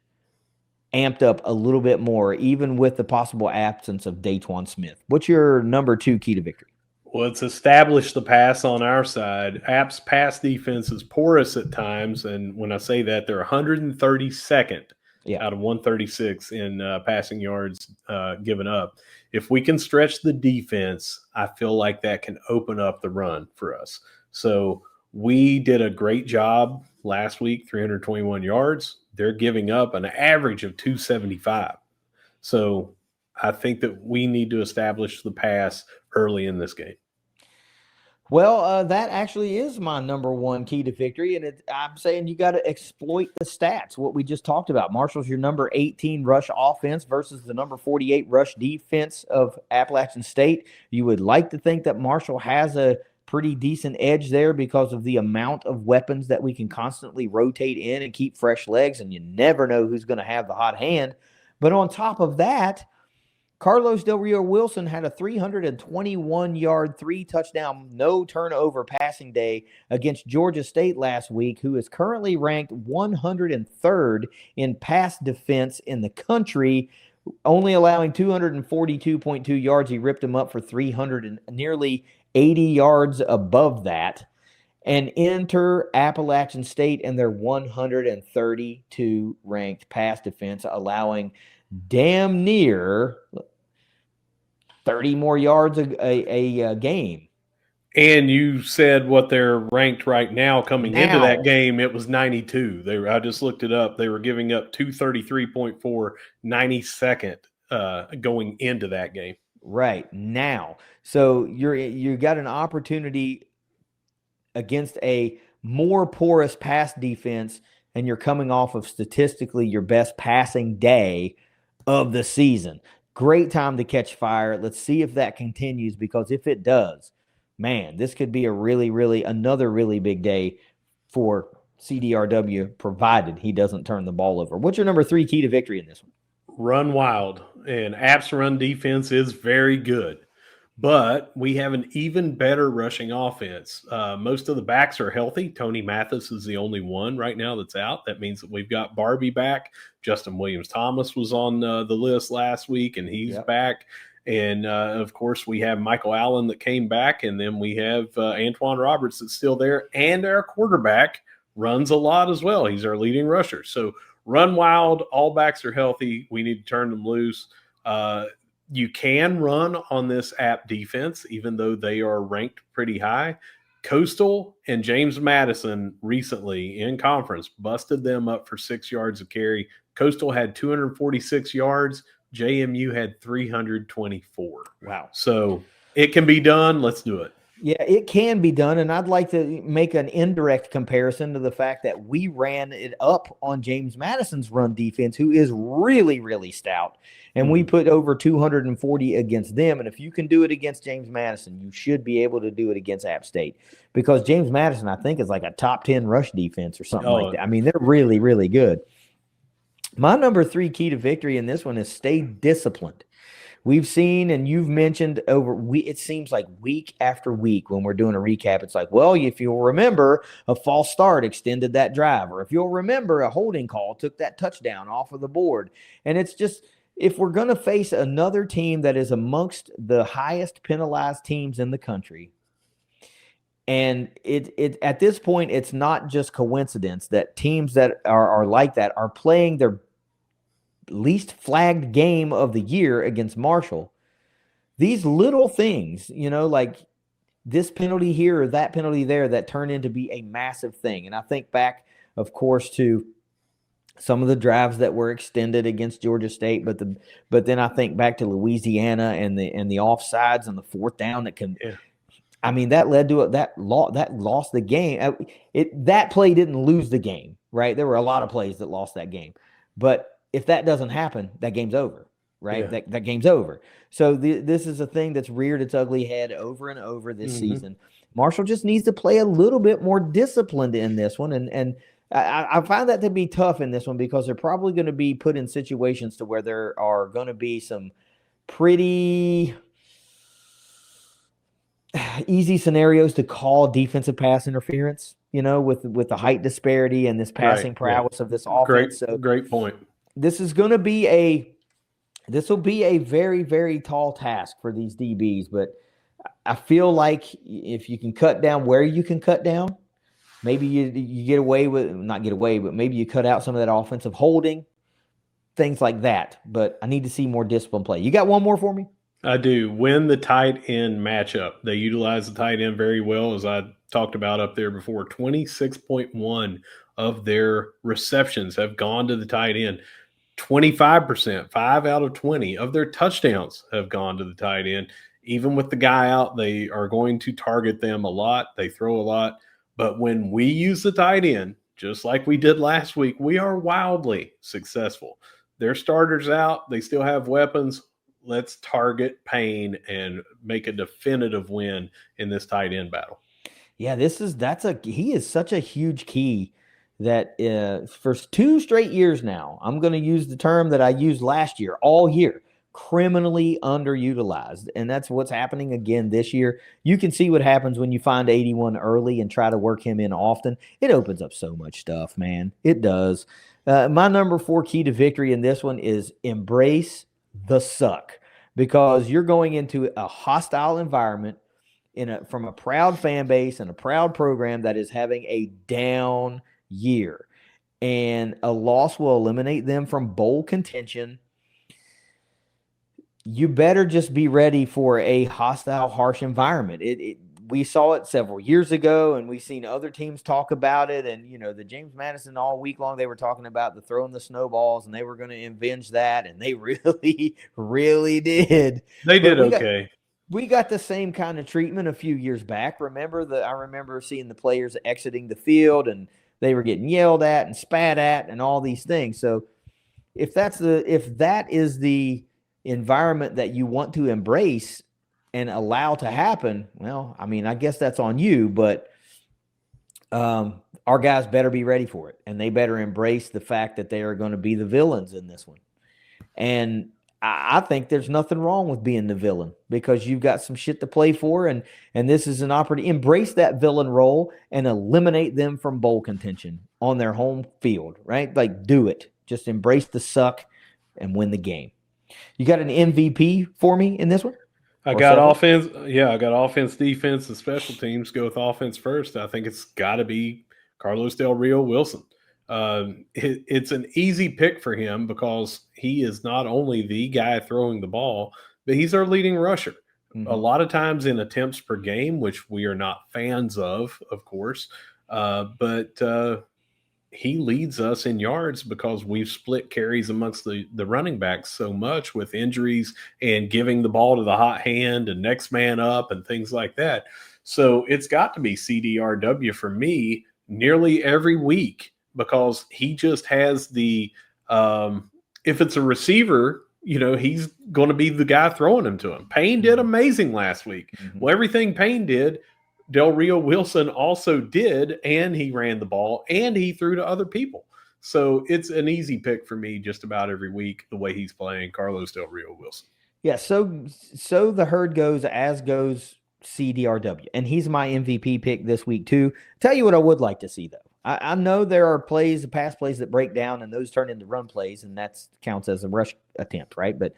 amped up a little bit more, even with the possible absence of Daquan Smith. What's your number 2 key to victory? Well, it's established the pass on our side. App's pass defense is porous at times, and when I say that, they're 132nd out of 136 in passing yards given up. If we can stretch the defense, I feel like that can open up the run for us. So we did a great job last week, 321 yards. They're giving up an average of 275. So I think that we need to establish the pass early in this game. Well, that actually is my number 1 key to victory, and I'm saying you got to exploit the stats, what we just talked about. Marshall's your number 18 rush offense versus the number 48 rush defense of Appalachian State. You would like to think that Marshall has a pretty decent edge there because of the amount of weapons that we can constantly rotate in and keep fresh legs, and you never know who's going to have the hot hand. But on top of that, Carlos Del Rio-Wilson had a 321-yard, 3-touchdown, no-turnover passing day against Georgia State last week, who is currently ranked 103rd in pass defense in the country, only allowing 242.2 yards. He ripped him up for 300 and nearly 80 yards above that. And enter Appalachian State and their 132 ranked pass defense, allowing damn near 30 more yards a game. And you said what they're ranked right now coming into that game, it was 92. I just looked it up. They were giving up 233.4, 92nd going into that game. Right now. So you got an opportunity against a more porous pass defense, and you're coming off of statistically your best passing day of the season. Great time to catch fire. Let's see if that continues, because if it does, man, this could be another really big day for CDRW, provided he doesn't turn the ball over. What's your number 3 key to victory in this one? Run wild. And App's run defense is very good, but we have an even better rushing offense. Most of the backs are healthy. Tony Mathis is the only one right now that's out. That means that we've got Barbie back. Justin Williams-Thomas was on the list last week, and he's back. And, of course, we have Michael Allen that came back, and then we have Antoine Roberts that's still there. And our quarterback runs a lot as well. He's our leading rusher. So run wild. All backs are healthy. We need to turn them loose. You can run on this App defense, even though they are ranked pretty high. Coastal and James Madison recently in conference busted them up for 6 yards of carry. Coastal had 246 yards. JMU had 324. Wow. So it can be done. Let's do it. Yeah, it can be done, and I'd like to make an indirect comparison to the fact that we ran it up on James Madison's run defense, who is really, really stout, and we put over 240 against them. And if you can do it against James Madison, you should be able to do it against App State, because James Madison, I think, is like a top 10 rush defense or something like that. I mean, they're really, really good. My number 3 key to victory in this one is stay disciplined. We've seen, and you've mentioned it seems like week after week when we're doing a recap, it's like, well, if you'll remember, a false start extended that drive, or if you'll remember, a holding call took that touchdown off of the board. And it's just, if we're going to face another team that is amongst the highest penalized teams in the country, and it at this point, it's not just coincidence that teams that are like that are playing their least flagged game of the year against Marshall. These little things, like this penalty here or that penalty there, that turn into be a massive thing. And I think back, of course, to some of the drives that were extended against Georgia State, but then I think back to Louisiana and the offsides and the fourth down that can. Yeah. I mean, that led to that lost the game. That play didn't lose the game, right? There were a lot of plays that lost that game, but if that doesn't happen, that game's over, right? Yeah. That game's over. So this is a thing that's reared its ugly head over and over this season. Marshall just needs to play a little bit more disciplined in this one, and I find that to be tough in this one because they're probably going to be put in situations to where there are going to be some pretty easy scenarios to call defensive pass interference, with the height disparity and this passing prowess of this offense. Great point. This will be a very, very tall task for these DBs, but I feel like if you can cut down where you can cut down, maybe you get away with, not get away, but maybe you cut out some of that offensive holding, things like that. But I need to see more discipline play. You got one more for me? I do. When the tight end matchup, they utilize the tight end very well, as I talked about up there before. 26.1 of their receptions have gone to the tight end. 25%, 5 out of 20 of their touchdowns have gone to the tight end. Even with the guy out, they are going to target them a lot. They throw a lot. But when we use the tight end, just like we did last week, we are wildly successful. Their starters out. They still have weapons. Let's target Payne and make a definitive win in this tight end battle. Yeah, he is such a huge key that for 2 straight years now, I'm going to use the term that I used last year, all year, criminally underutilized. And that's what's happening again this year. You can see what happens when you find 81 early and try to work him in often. It opens up so much stuff, man. It does. My number 4 key to victory in this one is embrace the suck, because you're going into a hostile environment from a proud fan base and a proud program that is having a down year, and a loss will eliminate them from bowl contention. You better just be ready for a hostile, harsh environment. We saw it several years ago, and we've seen other teams talk about it. And, the James Madison all week long, they were talking about the throwing the snowballs, and they were going to avenge that. And they really, really did. They did okay. We got the same kind of treatment a few years back. I remember seeing the players exiting the field, and they were getting yelled at and spat at and all these things. So if that is the environment that you want to embrace and allow to happen, well, I mean, I guess that's on you, but our guys better be ready for it, and they better embrace the fact that they are going to be the villains in this one. And I think there's nothing wrong with being the villain, because you've got some shit to play for, and this is an opportunity. Embrace that villain role and eliminate them from bowl contention on their home field, right? Like, do it. Just embrace the suck and win the game. You got an MVP for me in this one? I got offense. Yeah, I got offense, defense, and special teams. Go with offense first. I think it's got to be Carlos Del Rio Wilson. It's an easy pick for him because he is not only the guy throwing the ball, but he's our leading rusher. Mm-hmm. A lot of times in attempts per game, which we are not fans of course, but he leads us in yards because we've split carries amongst the running backs so much with injuries and giving the ball to the hot hand and next man up and things like that. So it's got to be CDRW for me nearly every week, because he just has the if it's a receiver, he's going to be the guy throwing them to him. Payne did amazing last week. Mm-hmm. Well, everything Payne did, Del Rio Wilson also did, and he ran the ball and he threw to other people. So it's an easy pick for me just about every week, the way he's playing, Carlos Del Rio Wilson. Yeah, so the herd goes as goes CDRW, and he's my MVP pick this week too. Tell you what I would like to see, though. I know there are pass plays that break down, and those turn into run plays, and that counts as a rush attempt, right? But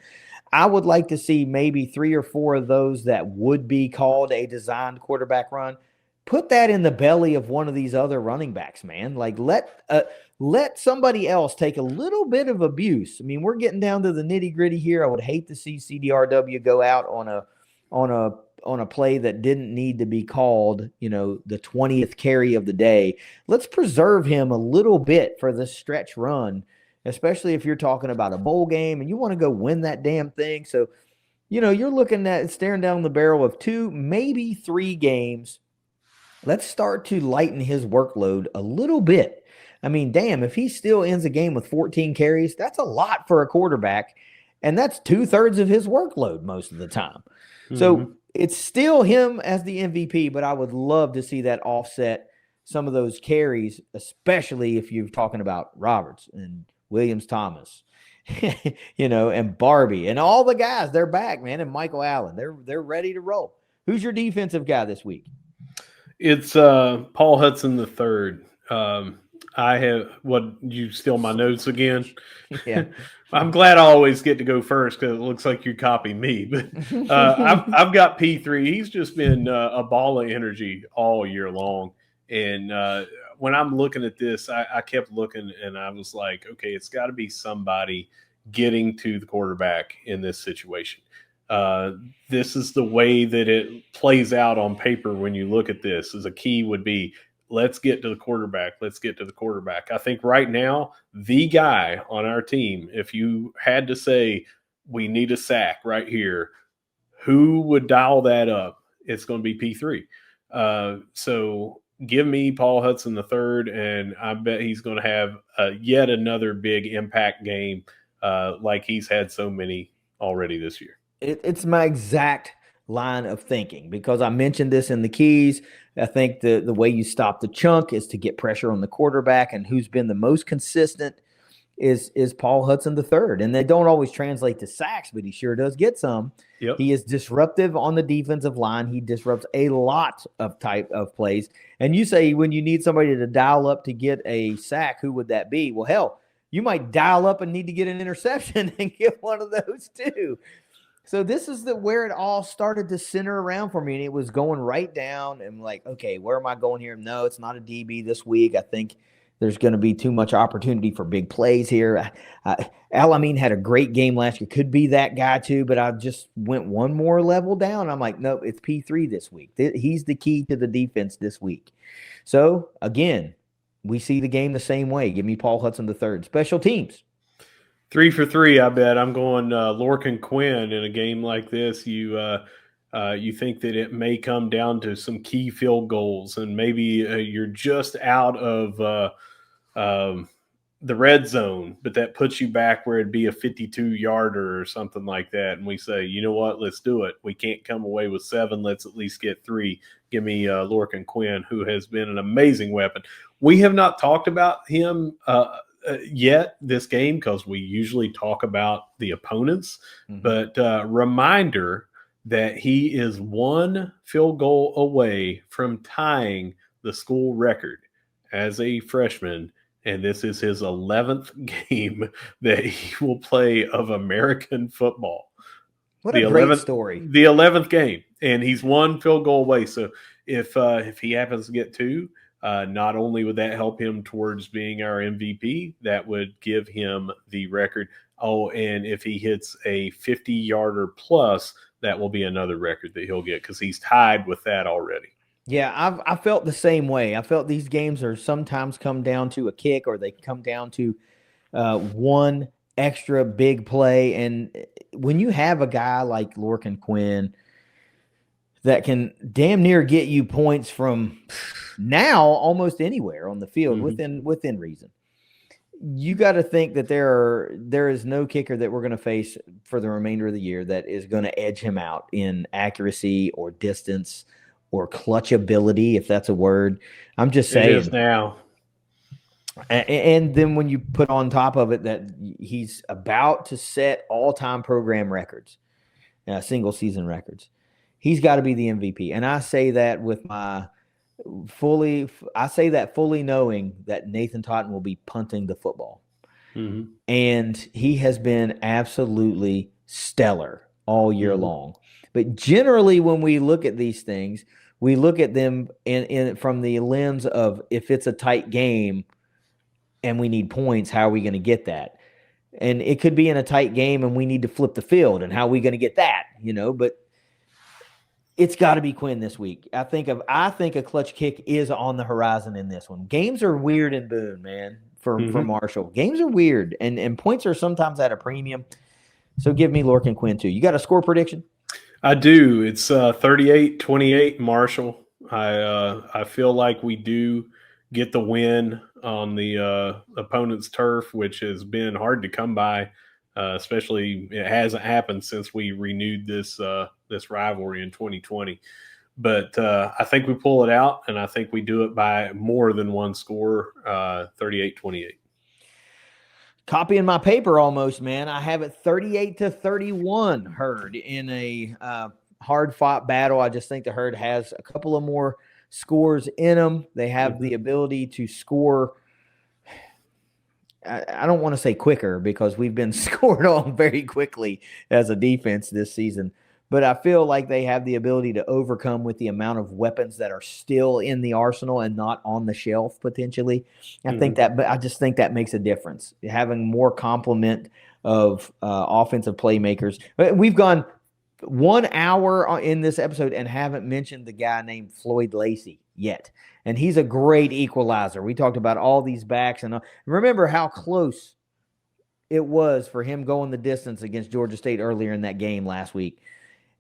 I would like to see maybe 3 or 4 of those that would be called a designed quarterback run. Put that in the belly of one of these other running backs, man. Like, let somebody else take a little bit of abuse. I mean, we're getting down to the nitty-gritty here. I would hate to see CDRW go out on on a play that didn't need to be called, the 20th carry of the day. Let's preserve him a little bit for the stretch run, especially if you're talking about a bowl game and you want to go win that damn thing. So, you're looking at staring down the barrel of 2, maybe 3 games. Let's start to lighten his workload a little bit. I mean, damn, if he still ends a game with 14 carries, that's a lot for a quarterback. And that's 2/3 of his workload most of the time. Mm-hmm. So it's still him as the MVP, but I would love to see that offset some of those carries, especially if you're talking about Roberts and Williams Thomas, and Barbie and all the guys. They're back, man, and Michael Allen. They're ready to roll. Who's your defensive guy this week? It's Paul Hudson III. I have you steal my notes again? Yeah. I'm glad I always get to go first because it looks like you copy me. But I've got P3. He's just been a ball of energy all year long. And when I'm looking at this, I kept looking and I was like, okay, it's got to be somebody getting to the quarterback in this situation. This is the way that it plays out on paper when you look at this. As a key would be, let's get to the quarterback. Let's get to the quarterback. I think right now, the guy on our team, if you had to say, we need a sack right here, who would dial that up? It's going to be P3. So give me Paul Hudson III, and I bet he's going to have yet another big impact game like he's had so many already this year. It's my exact line of thinking because I mentioned this in the keys. I think the way you stop the chunk is to get pressure on the quarterback, and who's been the most consistent is Paul Hudson III. And they don't always translate to sacks, but he sure does get some. Yep. He is disruptive on the defensive line. He disrupts a lot of type of plays. And you say when you need somebody to dial up to get a sack, who would that be? Well, hell, you might dial up and need to get an interception and get one of those too. So this is where it all started to center around for me, and it was going right down. And like, okay, where am I going here? No, it's not a DB this week. I think there's going to be too much opportunity for big plays here. Al-Amin had a great game last year. Could be that guy too, but I just went one more level down. I'm like, no, it's P3 this week. He's the key to the defense this week. So again, we see the game the same way. Give me Paul Hudson III. Special teams. 3 for 3, I bet. I'm going Lorcan Quinn in a game like this. You think that it may come down to some key field goals, and maybe you're just out of the red zone, but that puts you back where it'd be a 52-yarder or something like that. And we say, you know what, let's do it. We can't come away with 7. Let's at least get 3. Give me Lorcan Quinn, who has been an amazing weapon. We have not talked about him yet this game because we usually talk about the opponents, but reminder that he is 1 field goal away from tying the school record as a freshman, and this is his 11th game that he will play of American football. What a great story. The 11th game, and he's 1 field goal away. So if he happens to get 2, not only would that help him towards being our MVP, that would give him the record. Oh, and if he hits a 50-yarder plus, that will be another record that he'll get because he's tied with that already. Yeah, I felt the same way. I felt these games are sometimes come down to a kick or they come down to one extra big play. And when you have a guy like Lorcan Quinn that can damn near get you points from now almost anywhere on the field within reason, you got to think that there is no kicker that we're going to face for the remainder of the year that is going to edge him out in accuracy or distance or clutch ability, if that's a word. I'm just saying. It is now. And then when you put on top of it that he's about to set all-time program records, single season records, he's got to be the MVP. And I say that with my fully knowing that Nathan Totten will be punting the football. And he has been absolutely stellar all year long. But generally, when we look at these things, we look at them in from the lens of if it's a tight game and we need points, how are we going to get that? And it could be in a tight game and we need to flip the field, and how are we going to get that? But It's got to be Quinn this week. I think a clutch kick is on the horizon in this one. Games are weird in Boone, man, for Marshall. Games are weird, and points are sometimes at a premium. So give me Lorcan Quinn too. You got a score prediction? I do. It's 38-28 Marshall. I feel like we do get the win on the opponent's turf, which has been hard to come by. Especially it hasn't happened since we renewed this rivalry in 2020. But I think we pull it out, and I think we do it by more than one score, 38-28. Copying my paper almost, man. I have it 38-31 Herd in a hard-fought battle. I just think the Herd has a couple of more scores in them. They have the ability to score. I don't want to say quicker because we've been scored on very quickly as a defense this season. But I feel like they have the ability to overcome with the amount of weapons that are still in the arsenal and not on the shelf potentially. I think that, but I just think that makes a difference. Having more complement of offensive playmakers. We've gone 1 hour in this episode and haven't mentioned the guy named Floyd Lacey yet. And he's a great equalizer. We talked about all these backs. And remember how close it was for him going the distance against Georgia State earlier in that game last week.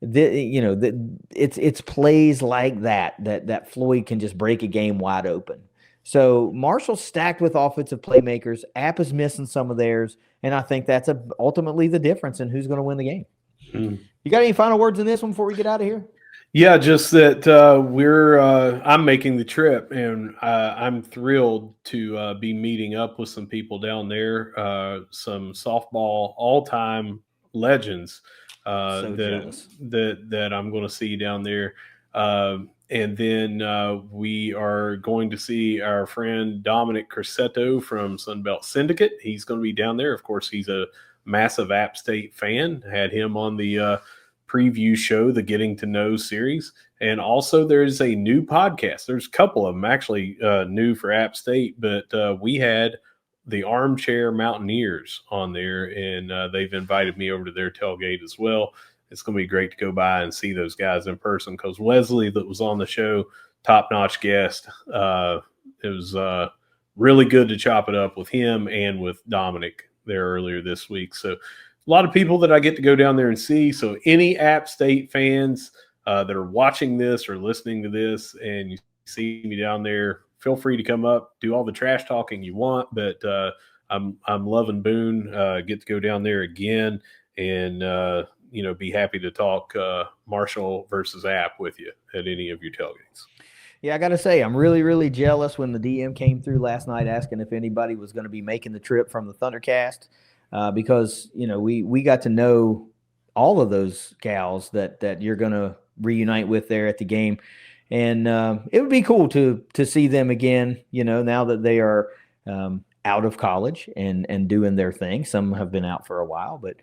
It's plays like that Floyd can just break a game wide open. So Marshall's stacked with offensive playmakers. App is missing some of theirs. And I think that's ultimately the difference in who's going to win the game. You got any final words in this one before we get out of here? Yeah, just that I'm making the trip, and I'm thrilled to be meeting up with some people down there, some softball all-time legends that I'm going to see down there. And then we are going to see our friend Dominic Cressetto from Sunbelt Syndicate. He's going to be down there. Of course, he's a massive App State fan. Had him on the preview show, the Getting to Know series. And also there's a new podcast. There's a couple of them actually new for App State, but we had the Armchair Mountaineers on there, and they've invited me over to their tailgate as well. It's going to be great to go by and see those guys in person because Wesley that was on the show, top-notch guest. It was really good to chop it up with him and with Dominic there earlier this week. So a lot of people that I get to go down there and see. So any App State fans that are watching this or listening to this and you see me down there, feel free to come up, do all the trash talking you want. But I'm loving Boone. Get to go down there again and, be happy to talk Marshall versus App with you at any of your tailgates. Yeah, I got to say, I'm really, really jealous when the DM came through last night asking if anybody was going to be making the trip from the ThunderCast. Because, we got to know all of those gals that you're going to reunite with there at the game. And it would be cool to see them again, now that they are out of college and doing their thing. Some have been out for a while, but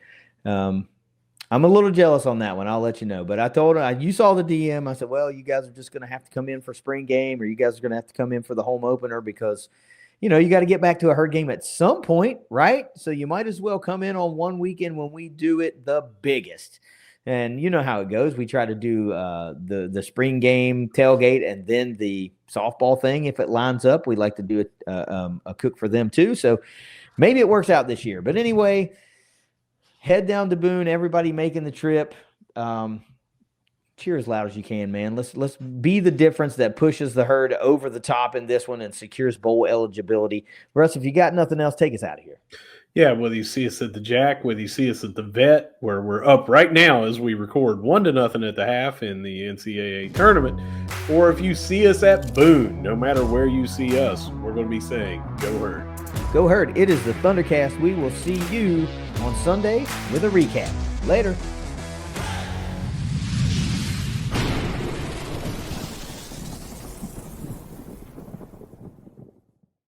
I'm a little jealous on that one. I'll let you know. But I told her, you saw the DM. I said, well, you guys are just going to have to come in for spring game or you guys are going to have to come in for the home opener because you got to get back to a Herd game at some point, right? So you might as well come in on one weekend when we do it the biggest. And you know how it goes. We try to do the spring game tailgate and then the softball thing. If it lines up, we'd like to do a cook for them too. So maybe it works out this year. But anyway, head down to Boone. Everybody making the trip. Cheer as loud as you can, man. Let's be the difference that pushes the Herd over the top in this one and secures bowl eligibility. Russ, if you got nothing else, take us out of here. Yeah, whether you see us at the Jack, whether you see us at the Vet, where we're up right now as we record 1-0 at the half in the NCAA tournament, or if you see us at Boone, no matter where you see us, we're going to be saying, go Herd. Go Herd. It is the ThunderCast. We will see you on Sunday with a recap. Later.